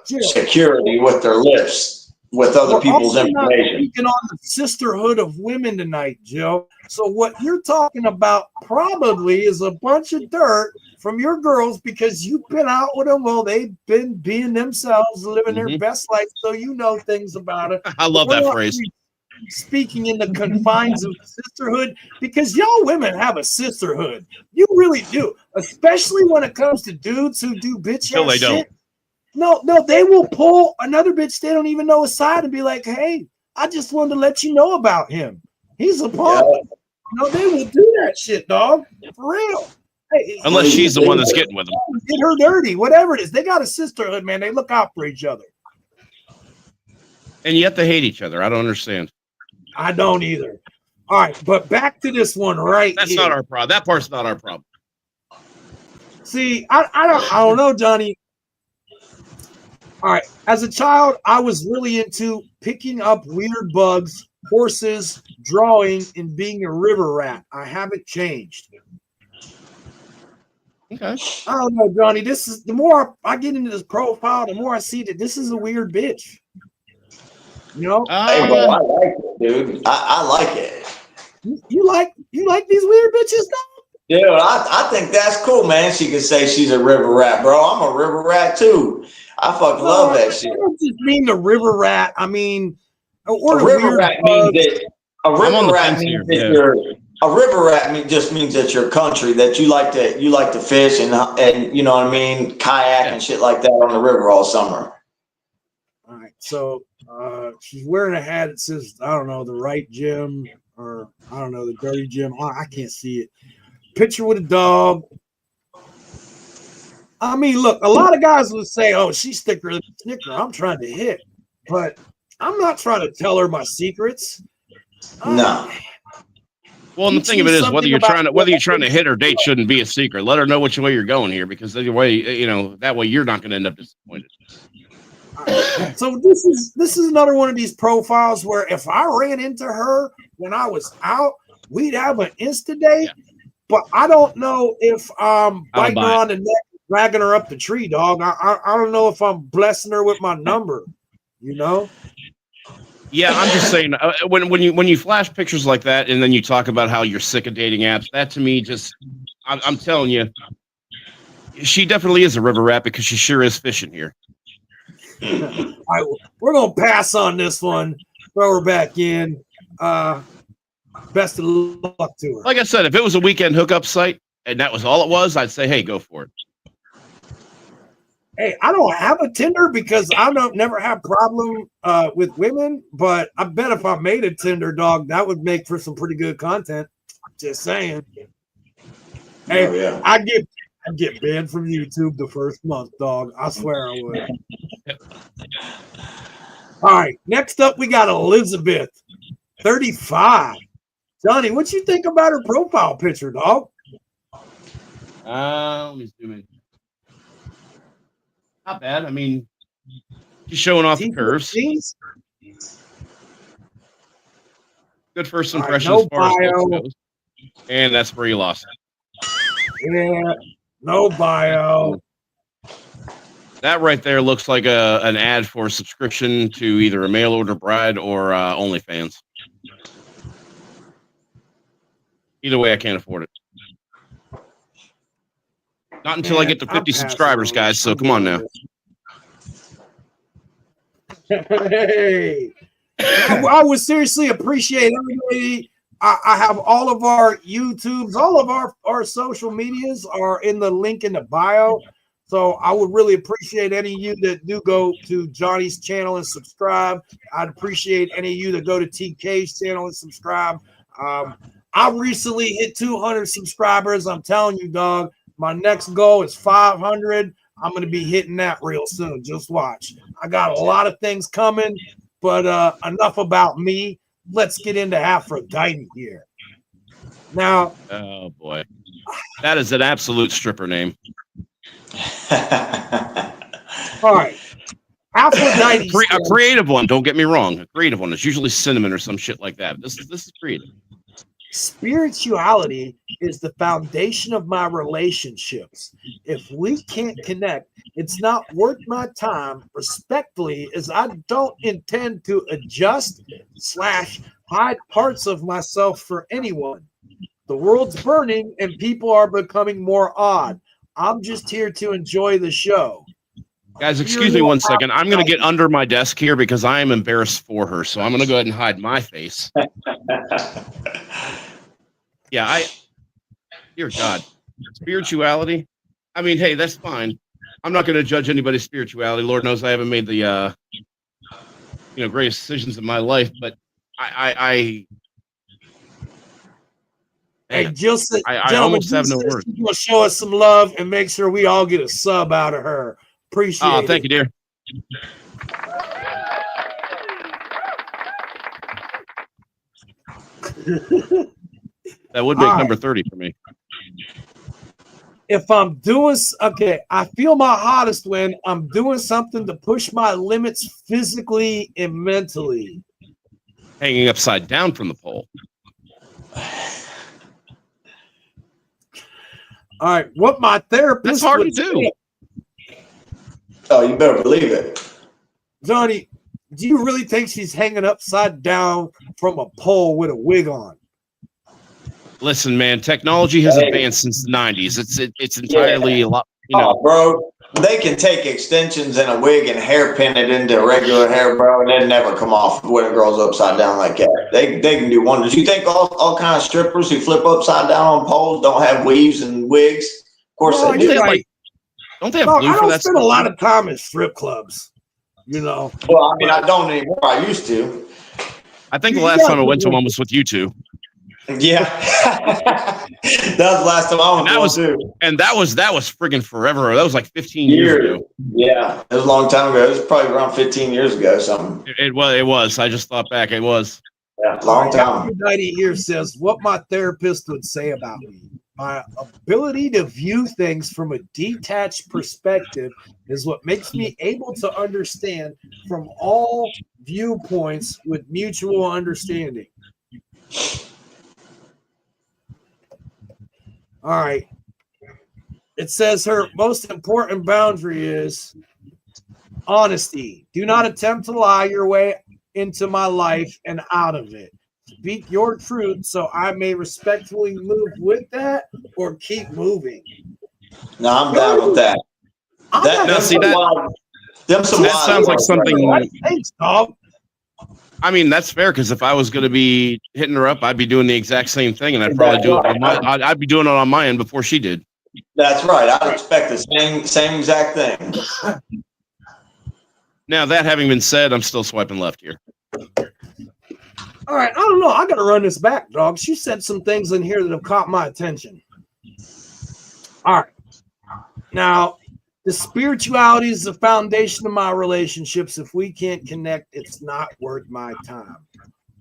security with their lips. With other people's information.
Speaking on the sisterhood of women tonight, Joe. So what you're talking about probably is a bunch of dirt from your girls because you've been out with them. Well, they've been being themselves, living their best life, so you know things about it.
I love that phrase.
Speaking in the confines of sisterhood, because y'all women have a sisterhood. You really do, especially when it comes to dudes who do bitch ass shit. Don't. No, they will pull another bitch they don't even know aside and be like, hey, I just wanted to let you know about him. He's a punk. Yeah. No, they will do that shit, dog. For real. Hey,
unless she's the one that's getting with them.
Get her dirty, whatever it is. They got a sisterhood, man. They look out for each other.
And yet they hate each other. I don't understand.
I don't either. All right, but back to this one
That's not our problem. That part's not our problem.
See, I don't know, Johnny. All right. As a child, I was really into picking up weird bugs, horses, drawing, and being a river rat. I haven't changed.
Okay.
I don't know, Johnny. This is the more I get into this profile, the more I see that this is a weird bitch. You know?
Hey, bro, I like it, dude. I like it.
You like these weird bitches, though?
Dude, I think that's cool, man. She could say she's a river rat, bro. I'm a river rat too. I fucking love that shit. I
don't just mean the river rat. I mean,
or a river rat means that a river rat means that you're a river rat just means that you're country, that you like to fish and you know what I mean, kayak and shit like that on the river all summer.
All right, so she's wearing a hat that says I don't know the right gym or I don't know the dirty gym. I can't see it. Picture with a dog. I mean, look, a lot of guys would say, oh, she's thicker than a Snicker. I'm trying to hit. But I'm not trying to tell her my secrets.
No.
Well, and the thing of it is, whether you're trying to hit or date shouldn't be a secret. Let her know which way you're going here, because the way that way you're not going to end up disappointed.
Right. So this is another one of these profiles where if I ran into her when I was out, we'd have an Insta date. Yeah. But I don't know if I'm biting her on the neck, dragging her up the tree, dog. I don't know if I'm blessing her with my number, you know?
Yeah, I'm just saying, when you flash pictures like that and then you talk about how you're sick of dating apps, that to me I'm telling you, she definitely is a river rat because she sure is fishing here.
All right, we're going to pass on this one, throw her back in. Best of luck to her.
Like I said, if it was a weekend hookup site and that was all it was, I'd say, hey, go for it.
Hey, I don't have a Tinder because I don't never have problem with women, but I bet if I made a Tinder, dog, that would make for some pretty good content. Just saying. Hey,
Oh, yeah.
I'd get banned from YouTube the first month, dog. I swear I would. All right, next up we got Elizabeth, 35. Johnny, what you think about her profile picture, dog?
Let me zoom in. Not bad. I mean, she's showing off the curves. Good first impression as far as looks goes. And that's where you lost it.
Yeah, no bio.
That right there looks like an ad for a subscription to either a mail order bride or OnlyFans. Either way, I can't afford it. Not until I get to 50 subscribers, guys. So come on now.
Hey, I would seriously appreciate everybody. I have all of our YouTubes, all of our social medias are in the link in the bio. So I would really appreciate any of you that do go to Johnny's channel and subscribe. I'd appreciate any of you that go to TK's channel and subscribe. I recently hit 200 subscribers. I'm telling you, dog, my next goal is 500. I'm going to be hitting that real soon. Just watch. I got a lot of things coming, but enough about me. Let's get into Aphrodite here. Now,
oh boy, that is an absolute stripper name.
All right, Aphrodite.
A creative one. Don't get me wrong. A creative one. It's usually cinnamon or some shit like that. This is creative.
Spirituality is the foundation of my relationships. If we can't connect, it's not worth my time, respectfully, as I don't intend to adjust / hide parts of myself for anyone. The world's burning and people are becoming more odd. I'm just here to enjoy the show.
Guys, excuse me one second. I'm going to get under my desk here because I am embarrassed for her. So I'm going to go ahead and hide my face. Yeah, dear God, spirituality. I mean, hey, that's fine. I'm not going to judge anybody's spirituality. Lord knows I haven't made the, greatest decisions in my life, but I
almost have no words. Will show us some love and make sure we all get a sub out of her. Appreciate it.
Thank you, dear. That would make number 30 for me.
If I'm doing I feel my hottest when I'm doing something to push my limits physically and mentally.
Hanging upside down from the pole.
All right, what my therapist
That's hard to do.
Oh, you better believe it.
Johnny, do you really think she's hanging upside down from a pole with a wig on?
Listen, man, technology has advanced since the 90s. It's entirely a lot.
Oh, bro, they can take extensions and a wig and hairpin it into regular hair, bro, and then never come off when a girl's upside down like that. They can do wonders. You think all kind of strippers who flip upside down on poles don't have weaves and wigs? Of course they do.
Don't they have glue for that?
I don't spend a lot of time in strip clubs,
Well, I mean, I don't anymore. I used to.
I think the last time I went to one was with you two.
Yeah, that was the last time I went too.
And that was friggin' forever. That was like 15 years ago.
Yeah, it was a long time ago. It was probably around 15 years ago. Something.
It was. I just thought back. It was.
Yeah, long time.
Everybody here says what my therapist would say about me. My ability to view things from a detached perspective is what makes me able to understand from all viewpoints with mutual understanding. All right. It says her most important boundary is honesty. Do not attempt to lie your way into my life and out of it. Speak your truth so I may respectfully move with that or keep moving.
No, I'm down with that.
That sounds like something.
Thanks, dog.
I mean, that's fair because if I was going to be hitting her up, I'd be doing the exact same thing, and I'd probably do it on my. I'd be doing it on my end before she did.
That's right. I'd expect the same exact thing.
Now that having been said, I'm still swiping left here.
All right, I don't know. I got to run this back, dog. She said some things in here that have caught my attention. All right. Now, the spirituality is the foundation of my relationships. If we can't connect, it's not worth my time.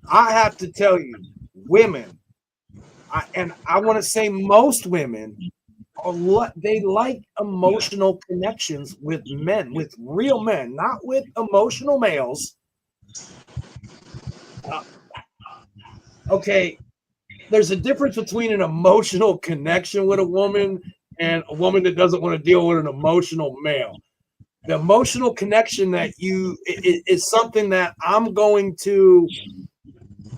I have to tell you, women, and I want to say most women, they like emotional connections with men, with real men, not with emotional males. Okay, there's a difference between an emotional connection with a woman and a woman that doesn't want to deal with an emotional male. The emotional connection that is something that I'm going to,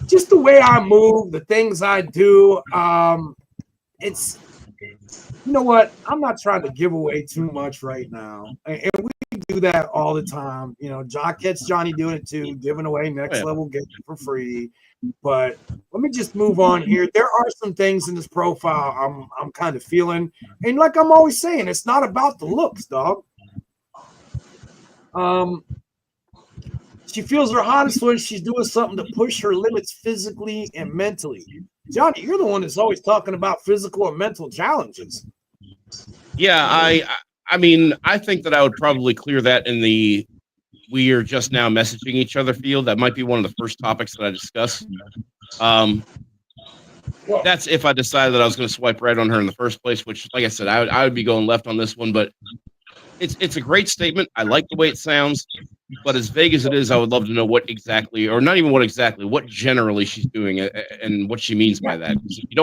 just the way I move, the things I do. It's, you know what? I'm not trying to give away too much right now. And we do that all the time. You know, I catch Johnny doing it too, giving away next level gifts for free. But let me just move on here. There are some things in this profile I'm kind of feeling. And like I'm always saying, it's not about the looks, dog. She feels her hottest when she's doing something to push her limits physically and mentally. Johnny, you're the one that's always talking about physical and mental challenges.
Yeah, I mean, I think that I would probably clear that in the we are just now messaging each other field. That might be one of the first topics that I discuss. That's if I decided that I was going to swipe right on her in the first place, which, like I said, I would be going left on this one, but it's a great statement. I like the way it sounds, but as vague as it is, I would love to know what exactly, or not even what exactly, what generally she's doing and what she means by that. If you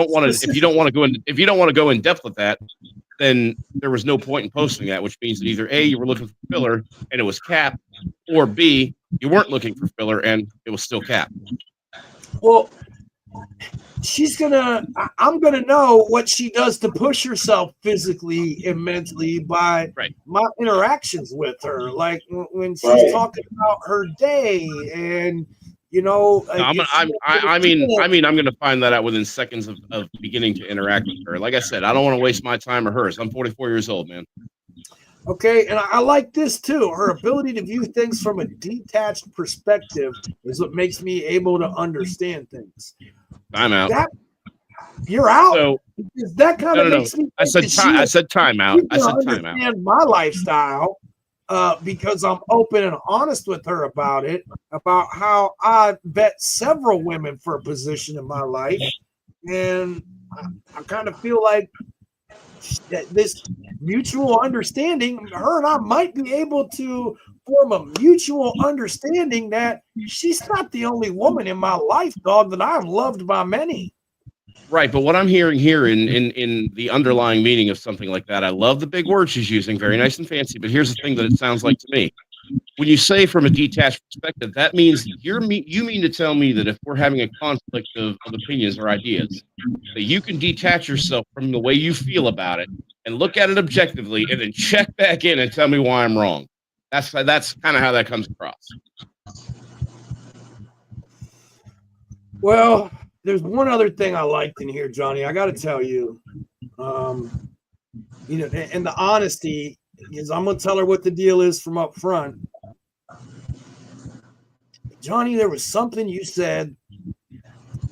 don't want to go in depth with that, then there was no point in posting that, which means that either A, you were looking for filler and it was cap, or B, you weren't looking for filler and it was still cap.
Well, I'm gonna know what she does to push herself physically and mentally by my interactions with her. Like when she's talking about her day, and you know,
I'm going to find that out within seconds of beginning to interact with her. Like I said, I don't want to waste my time or hers. I'm 44 years old, man.
Okay, and I like this too. Her ability to view things from a detached perspective is what makes me able to understand things.
I'm out.
You're out.
So
that kind of makes me.
I said time out. I said time out.
My lifestyle, because I'm open and honest with her about it, about how I vet several women for a position in my life, and I kind of feel like that this mutual understanding, her and I might be able to form a mutual understanding that she's not the only woman in my life, dog, that I'm loved by many.
Right, but what I'm hearing here in the underlying meaning of something like that, I love the big word she's using, very nice and fancy, but here's the thing that it sounds like to me. When you say from a detached perspective, that means you mean to tell me that if we're having a conflict of opinions or ideas, that you can detach yourself from the way you feel about it and look at it objectively and then check back in and tell me why I'm wrong. That's kind of how that comes across.
Well, there's one other thing I liked in here, Johnny. I got to tell you, you know, and the honesty is I'm going to tell her what the deal is from up front. Johnny, there was something you said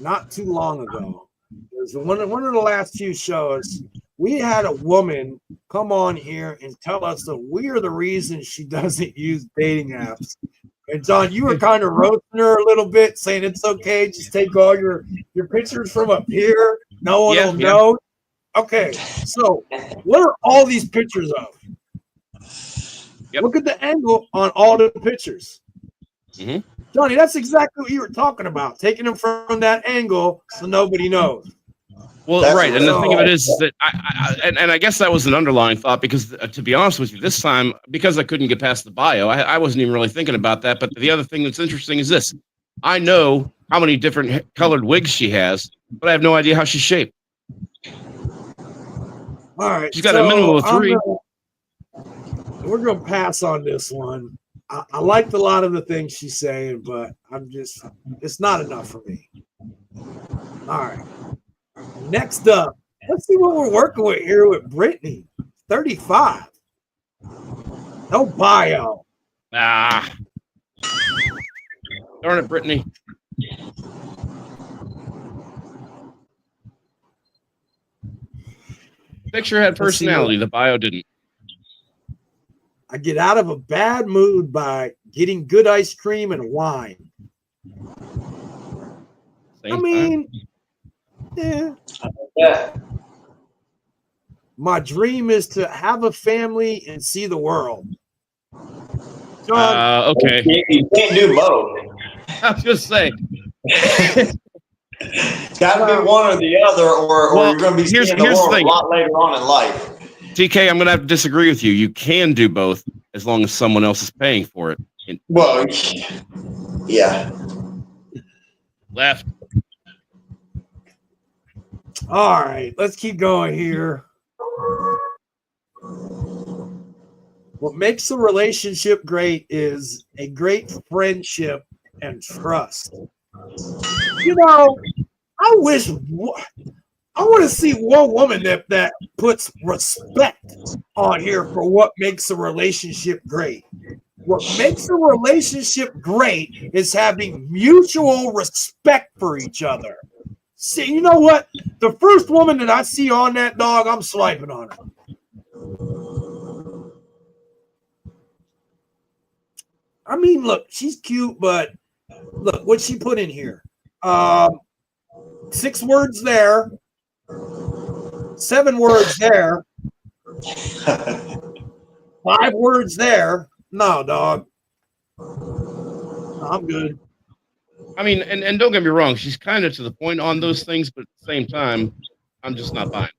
not too long ago. It was one of the last few shows. We had a woman come on here and tell us that we are the reason she doesn't use dating apps. And John, you were kind of roasting her a little bit, saying it's okay, just take all your pictures from up here. No one will know. Okay, so what are all these pictures of? Look at the angle on all the pictures.
Mm-hmm.
Johnny, that's exactly what you were talking about, taking them from that angle so nobody knows.
Well, that's right, and the thing of it is that I guess that was an underlying thought because, to be honest with you, this time, because I couldn't get past the bio, I wasn't even really thinking about that. But the other thing that's interesting is this. I know how many different colored wigs she has, but I have no idea how she's shaped.
All right.
She's got a minimum of 3.
We're going to pass on this one. I liked a lot of the things she's saying, but it's not enough for me. All right. Next up, let's see what we're working with here with Brittany. 35. No bio.
Ah. Darn it, Brittany. Picture had personality. The bio didn't.
I get out of a bad mood by getting good ice cream and wine. Yeah. My dream is to have a family and see the world. John,
okay.
You can't do both.
I was just saying.
It's got to be one or the other, or you're going to be seeing the world a lot later on in life.
TK, I'm going to have to disagree with you. You can do both as long as someone else is paying for it.
Well, yeah.
Left.
All right, let's keep going here. What makes a relationship great is a great friendship and trust. You know, I want to see one woman that puts respect on here for what makes a relationship great. What makes a relationship great is having mutual respect for each other. See, you know what? The first woman that I see on that dog, I'm swiping on her. I mean, look, she's cute, but look what she put in here. 6 words there, 7 words there, 5 words there. No, dog. I'm good.
I mean, and don't get me wrong, she's kind of to the point on those things, but at the same time, I'm just not buying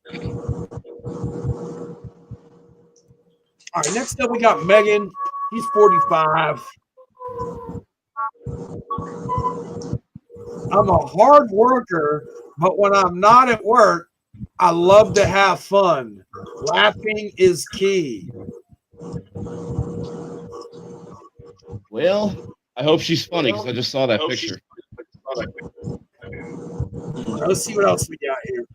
it.
All right, next up we got Megan. She's 45. I'm a hard worker, but when I'm not at work, I love to have fun. Laughing is key.
Well, I hope she's funny because I just saw that picture.
Let's see what else we got here.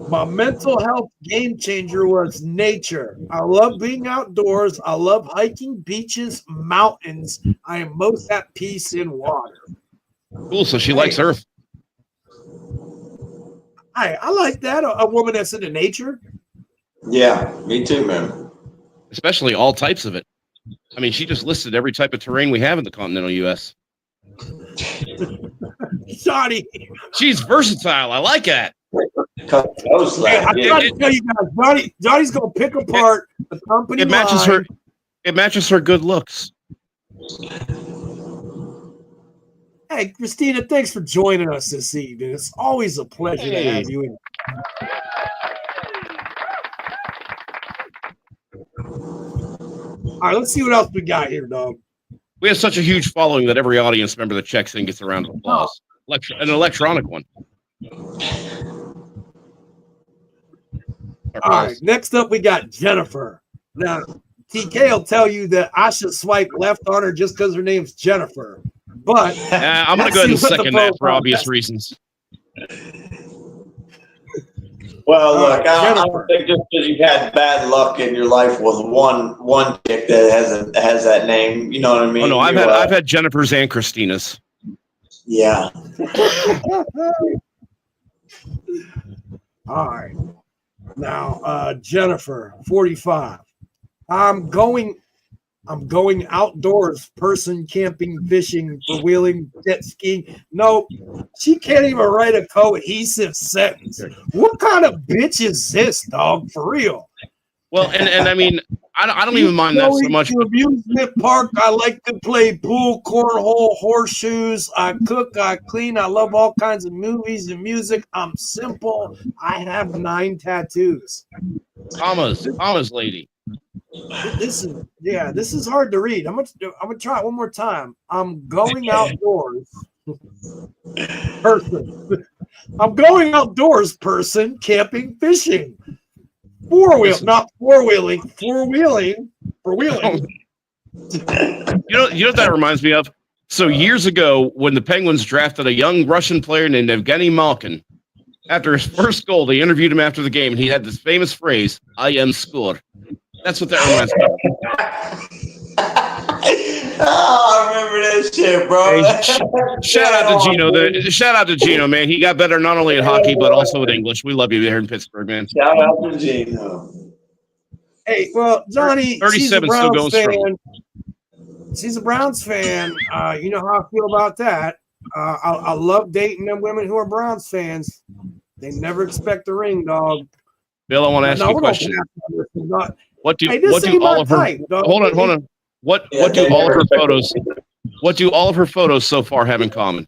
My mental health game changer was nature. I love being outdoors. I love hiking beaches, mountains. I am most at peace in water.
Cool. So she likes Earth.
I like that. A woman that's into nature.
Yeah, me too, man.
Especially all types of it. I mean, she just listed every type of terrain we have in the continental U.S.
Johnny.
She's versatile. I like that.
I gotta tell you guys, Johnny's gonna pick apart the company.
It matches her. It matches her good looks.
Hey, Christina, thanks for joining us this evening. It's always a pleasure to have you in. All right, let's see what else we got here, dog.
We have such a huge following that every audience member that checks in gets a round of applause. An electronic one.
All right, next up we got Jennifer. Now, TK will tell you that I should swipe left on her just because her name's Jennifer. But
I'm going to go ahead and second that for obvious reasons.
Well, look, I don't think just because you've had bad luck in your life with one chick that has that name, you know what I mean?
Oh no, I've had Jennifer's and Christina's.
Yeah.
All right. Now, Jennifer, 45. I'm going outdoors, person, camping, fishing, wheeling, jet skiing. No, she can't even write a cohesive sentence. What kind of bitch is this, dog? For real.
Well, and I mean, I don't even mind that so much.
To amusement park, I like to play pool, cornhole, horseshoes. I cook, I clean. I love all kinds of movies and music. I'm simple. I have 9 tattoos. Thomas lady. This is hard to read. I'm gonna try it one more time. I'm going outdoors. Person. I'm going outdoors, person, camping, fishing. Not four-wheeling. For wheeling.
You know what that reminds me of? So years ago, when the Penguins drafted a young Russian player named Evgeny Malkin, after his first goal, they interviewed him after the game, and he had this famous phrase, "I am score." That's what that reminds me of.
Oh, I remember that shit, bro.
Hey, shout out to Gino, man. He got better not only at hockey but also at English. We love you here in Pittsburgh, man.
Shout out to Gino.
Hey, well, Johnny, she's a
37 still going
Browns fan.
strong.
She's a Browns fan. You know how I feel about that. I love dating them women who are Browns fans. They never expect the ring, dog.
Bill, I want to ask you a question. What do all of her?
Type,
hold on. What do all of her photos? What do all of her photos so far have in common?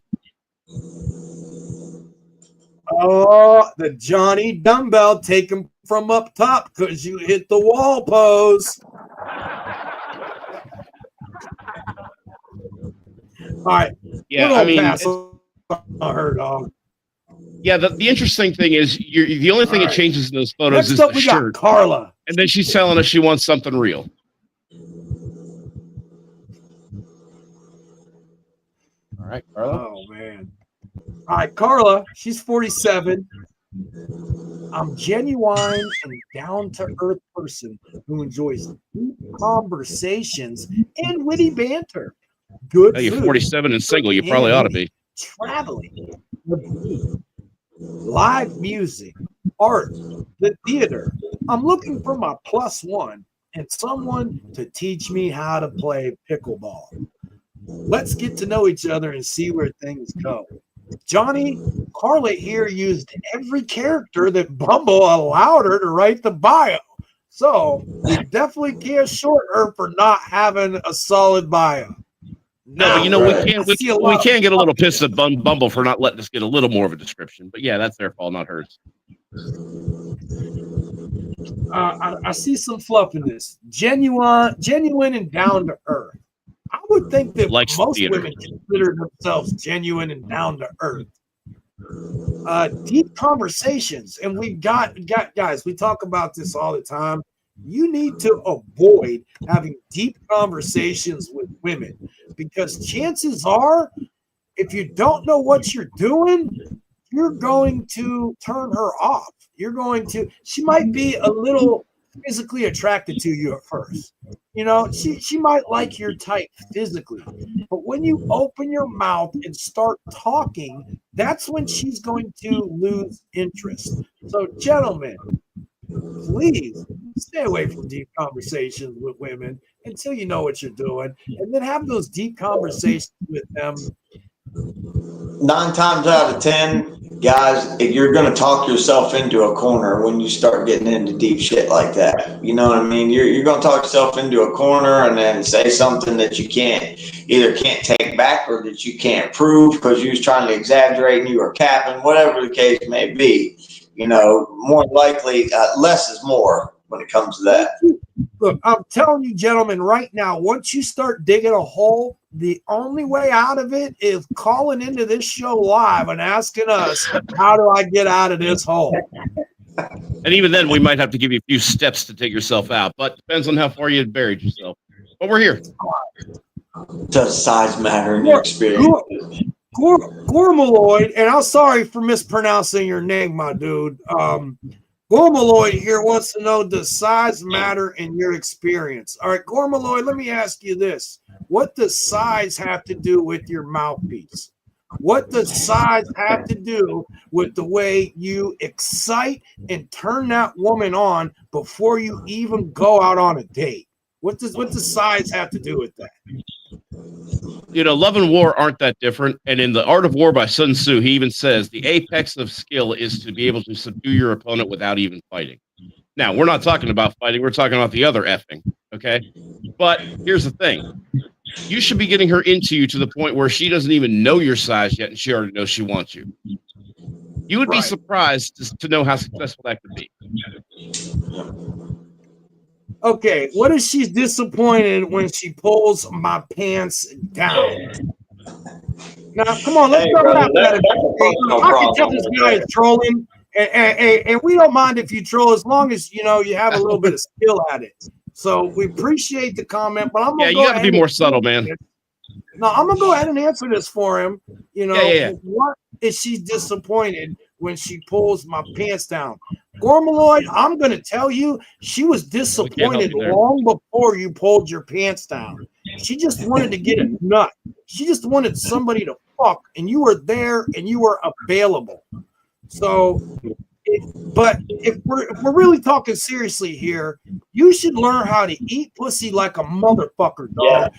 Oh, the Johnny dumbbell taken from up top because you hit the wall pose. All right.
Yeah, I mean,
pass on her, dog.
Yeah, the interesting thing is the only thing that changes in those photos is the shirt.
Carla.
And then she's telling us she wants something real. All right, Carla.
Oh, man. All right, Carla, she's 47. I'm genuine and down-to-earth person who enjoys deep conversations and witty banter. Good
You're
food,
47 and single. You probably ought to be.
traveling, live music, art, the theater. I'm looking for my plus one and someone to teach me how to play pickleball. Let's get to know each other and see where things go. Johnny, Carla here used every character that Bumble allowed her to write the bio. So we definitely can't short her for not having a solid bio.
No, but you know, we can get a little pissed at Bumble for not letting us get a little more of a description. But yeah, that's their fault, not hers.
I see some fluff in this. Genuine and down to earth. I would think that
Likes
most
theater.
women consider themselves genuine and down to earth. Deep conversations, and we got guys, we talk about this all the time. You need to avoid having deep conversations with women because chances are, if you don't know what you're doing, you're going to turn her off. She might be a little physically attracted to you at first. You know, she might like your type physically, but when you open your mouth and start talking, that's when she's going to lose interest. So, gentlemen, please stay away from deep conversations with women until you know what you're doing, and then have those deep conversations with them.
9 times out of 10, guys, if you're going to talk yourself into a corner when you start getting into deep shit like that. You know what I mean? You're going to talk yourself into a corner and then say something that you can't take back or that you can't prove because you was trying to exaggerate and you were capping, whatever the case may be. You know, more likely, less is more when it comes to that.
Look, I'm telling you, gentlemen, right now, once you start digging a hole, the only way out of it is calling into this show live and asking us, how do I get out of this hole?
And even then, we might have to give you a few steps to take yourself out, but depends on how far you buried yourself. But we're here.
Does size matter in your experience?
Gormaloid, and I'm sorry for mispronouncing your name, my dude. Gormaloid here wants to know, does size matter in your experience? All right, Gormaloid, let me ask you this. What does size have to do with your mouthpiece? What does size have to do with the way you excite and turn that woman on before you even go out on a date? What does size have to do with that?
You know, love and war aren't that different. And in The Art of War by Sun Tzu, he even says the apex of skill is to be able to subdue your opponent without even fighting. Now, we're not talking about fighting. We're talking about the other effing, okay? But here's the thing. You should be getting her into you to the point where she doesn't even know your size yet, and she already knows she wants you. You would be surprised to know how successful that could be.
Okay, what if she's disappointed when she pulls my pants down? Now, come on, let's talk about that. I can tell this guy is trolling, and we don't mind if you troll as long as you know you have a little bit of skill at it. So we appreciate the comment, but I'm gonna
you got to be more subtle, man.
No, I'm gonna go ahead and answer this for him. You know, what is she disappointed when she pulls my pants down? Gormaloid, I'm gonna tell you, she was disappointed long before you pulled your pants down. She just wanted to get a nut. She just wanted somebody to fuck, and you were there and you were available. So, but if we're really talking seriously here, you should learn how to eat pussy like a motherfucker, dog.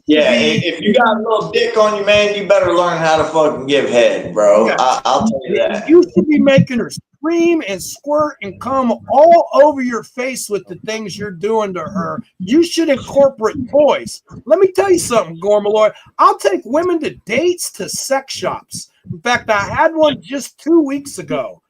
Yeah, if you got a little dick on you, man, you better learn how to fucking give head, bro. Yeah. I'll tell you that.
You should be making her scream and squirt and come all over your face with the things you're doing to her. You should incorporate toys. Let me tell you something, Gormaloy. I'll take women to dates, to sex shops. In fact, I had one just 2 weeks ago.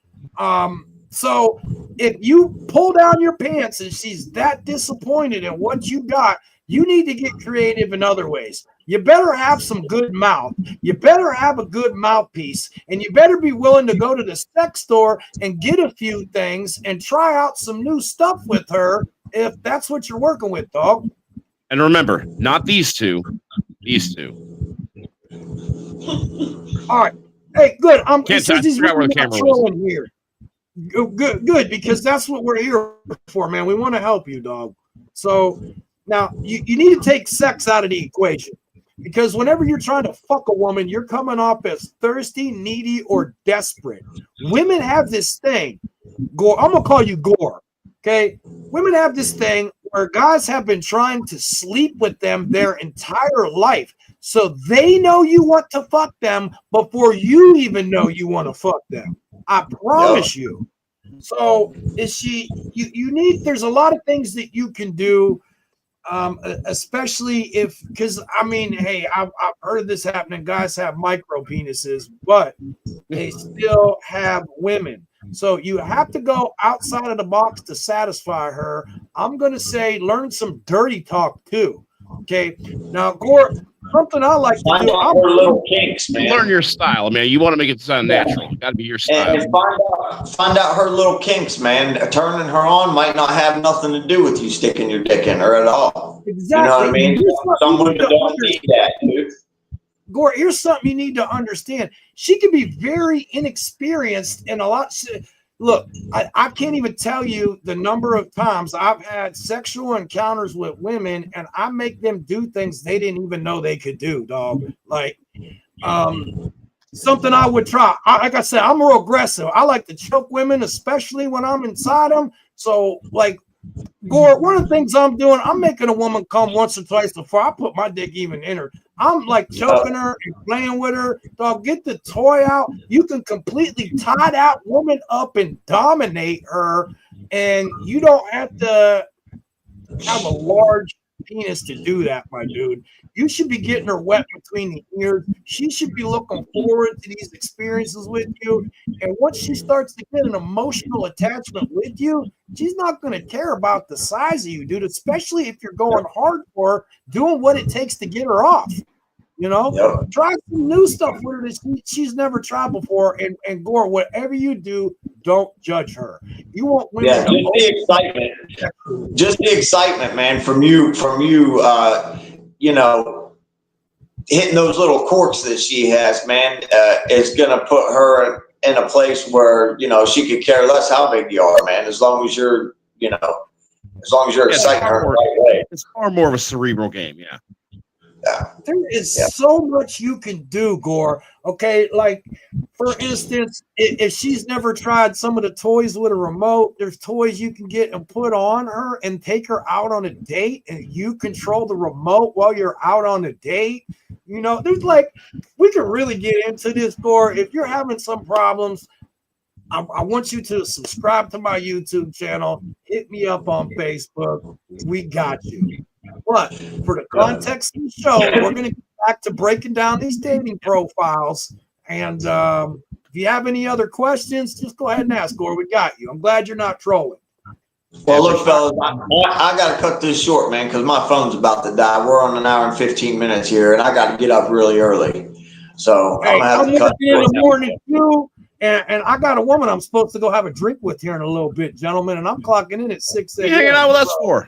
So if you pull down your pants and she's that disappointed in what you got, you need to get creative in other ways. You better have some good mouth. You better have a good mouthpiece, and you better be willing to go to the sex store and get a few things and try out some new stuff with her if that's what you're working with, dog.
And remember, not these two, these two.
All right. Hey, good.
I forgot where the camera was.
Here. Good, because that's what we're here for, man. We want to help you, dog. So now you need to take sex out of the equation, because whenever you're trying to fuck a woman, you're coming off as thirsty, needy, or desperate. Women have this thing. Gore, I'm gonna call you Gore. Okay, women have this thing where guys have been trying to sleep with them their entire life, so they know you want to fuck them before you even know you want to fuck them. I promise you. So you need, there's a lot of things that you can do, especially because I mean, hey, I've heard of this happening. Guys have micro penises, but they still have women. So you have to go outside of the box to satisfy her. I'm going to say learn some dirty talk too. Okay. Now, Gore, something I like to do.
Find out her little kinks, man.
Learn your style, man. You want to make it sound natural. Got to be your style.
And find out her little kinks, man. Turning her on might not have nothing to do with you sticking your dick in her at all.
Exactly.
You know what I mean? Someone that don't need that, dude.
Gore, here's something you need to understand. She can be very inexperienced in a lot. Look, I can't even tell you the number of times I've had sexual encounters with women, and I make them do things they didn't even know they could do, dog. Like, something I would try. Like I said, I'm real aggressive. I like to choke women, especially when I'm inside them. So, like, Gore, one of the things I'm doing, I'm making a woman come once or twice before I put my dick even in her. I'm like choking her and playing with her. Dog, get the toy out. You can completely tie that woman up and dominate her, and you don't have to have a large penis to do that, my dude. You should be getting her wet between the ears. She should be looking forward to these experiences with you. And once she starts to get an emotional attachment with you, she's not going to care about the size of you, dude, especially if you're going hard for her, doing what it takes to get her off. You know, try some new stuff with her that she's never tried before. And Gore, whatever you do, don't judge her. You want women
just the excitement. Just the excitement, man, from you, you know, hitting those little corks that she has, man, is going to put her in a place where, you know, she could care less how big you are, man, as long as you're, you know, as long as you're exciting her the right way.
It's far more of a cerebral game, yeah.
There is so much you can do, Gore. Okay, like for instance, if she's never tried some of the toys with a remote, there's toys you can get and put on her and take her out on a date, and you control the remote while you're out on a date. You know, there's like, we can really get into this, Gore. If you're having some problems, I want you to subscribe to my YouTube channel. Hit me up on Facebook. We got you. But for the context of the show, we're going to get back to breaking down these dating profiles. And if you have any other questions, just go ahead and ask, Gore. We got you. I'm glad you're not trolling.
Well, look, fellas, I got to cut this short, man, because my phone's about to die. We're on an hour and 15 minutes here, and I got to get up really early. So
hey,
I'm going to have to cut
in the morning, too. And I got a woman I'm supposed to go have a drink with here in a little bit, gentlemen, and I'm clocking in at 6 a.m.
You hanging out with us for?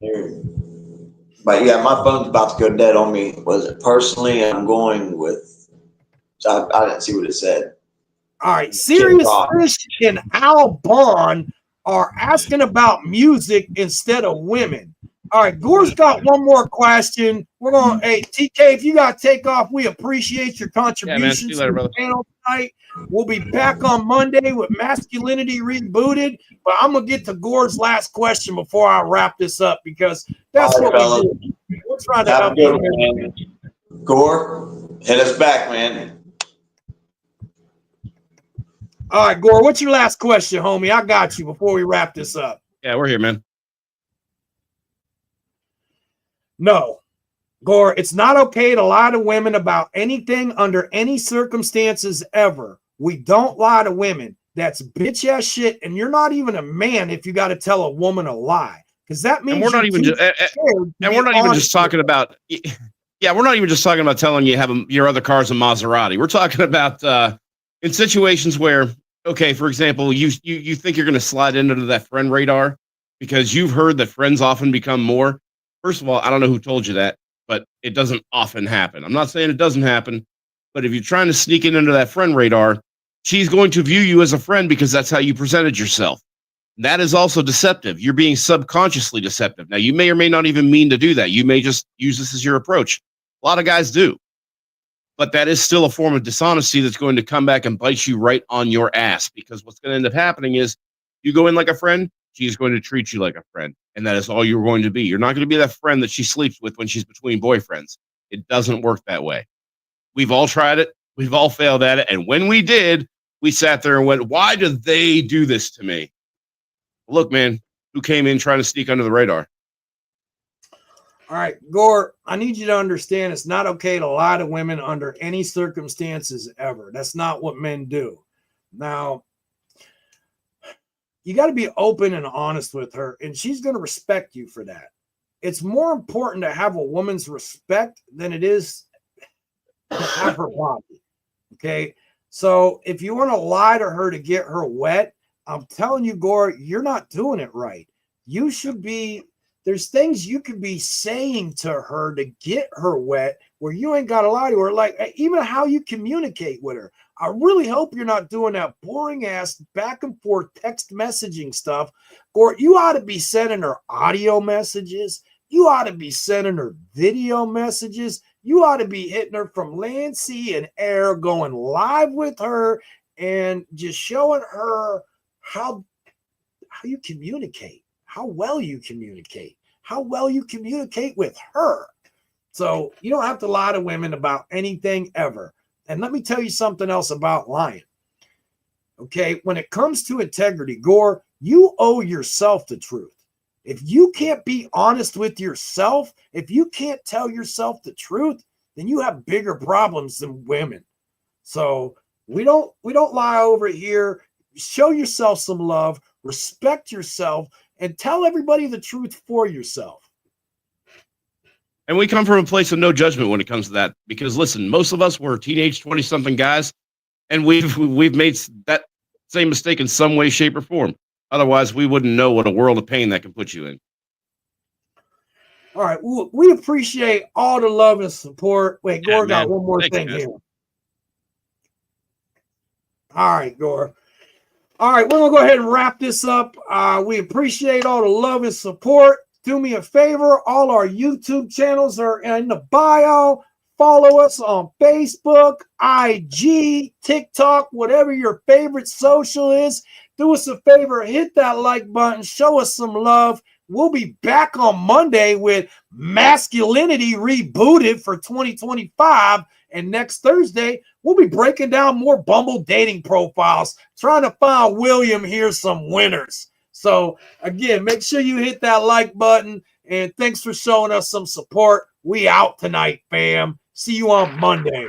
But yeah, my phone's about to go dead on me. Was it personally? I'm going with. I didn't see what it said.
All right, Serious Fish and Al Bond are asking about music instead of women. All right, Gore's got one more question. We're going, hey, TK, if you got to take off, we appreciate your contributions to the panel tonight. We'll be back on Monday with Masculinity Rebooted, but I'm going to get to Gore's last question before I wrap this up because that's what we do. We're trying to help you.
Gore, hit us back, man.
All right, Gore, what's your last question, homie? I got you before we wrap this up.
Yeah, we're here, man.
No, Gore, it's not okay to lie to women about anything under any circumstances ever. We don't lie to women. That's bitch ass shit, and you're not even a man if you got to tell a woman a lie, because that means
we're not even just talking about. Yeah, we're not even just talking about telling you have your other car's a Maserati. We're talking about in situations where, okay, for example, you think you're going to slide into that friend radar because you've heard that friends often become more. First of all, I don't know who told you that, but it doesn't often happen. I'm not saying it doesn't happen, but if you're trying to sneak into that friend radar, she's going to view you as a friend because that's how you presented yourself. That is also deceptive. You're being subconsciously deceptive. Now, you may or may not even mean to do that. You may just use this as your approach. A lot of guys do. But that is still a form of dishonesty that's going to come back and bite you right on your ass, because what's going to end up happening is you go in like a friend, she's going to treat you like a friend. And that is all you're going to be. You're not going to be that friend that she sleeps with when she's between boyfriends. It doesn't work that way. We've all tried it. We've all failed at it. And when we did, we sat there and went, why do they do this to me? Look, man, who came in trying to sneak under the radar?
All right, Gore, I need you to understand it's not okay to lie to women under any circumstances ever. That's not what men do. Now, you got to be open and honest with her, and she's going to respect you for that. It's more important to have a woman's respect than it is to have her body. Okay? So if you want to lie to her to get her wet, I'm telling you, Gore, you're not doing it right. You should be, there's things you could be saying to her to get her wet where you ain't got to lie to her. Like even how you communicate with her. I really hope you're not doing that boring ass back and forth text messaging stuff. Or you ought to be sending her audio messages. You ought to be sending her video messages. You ought to be hitting her from land, sea, and air, going live with her and just showing her how you communicate, how well you communicate with her. So you don't have to lie to women about anything ever. And let me tell you something else about lying. Okay, when it comes to integrity, Gore, you owe yourself the truth. If you can't be honest with yourself, if you can't tell yourself the truth, then you have bigger problems than women. So we don't lie over here. Show yourself some love, respect yourself, and tell everybody the truth for yourself.
And we come from a place of no judgment when it comes to that. Because listen, most of us were teenage 20-something guys, and we've made that same mistake in some way, shape, or form. Otherwise, we wouldn't know what a world of pain that can put you in.
All right, we appreciate all the love and support. Wait, Gore got one more thing here. All right, Gore. All right, we're going to go ahead and wrap this up. We appreciate all the love and support. Do me a favor. All our YouTube channels are in the bio. Follow us on Facebook, IG, TikTok, whatever your favorite social is. Do us a favor. Hit that like button. Show us some love. We'll be back on Monday with Masculinity Rebooted for 2025. And next Thursday, we'll be breaking down more Bumble dating profiles, trying to find William here some winners. So, again, make sure you hit that like button. And thanks for showing us some support. We out tonight, fam. See you on Monday.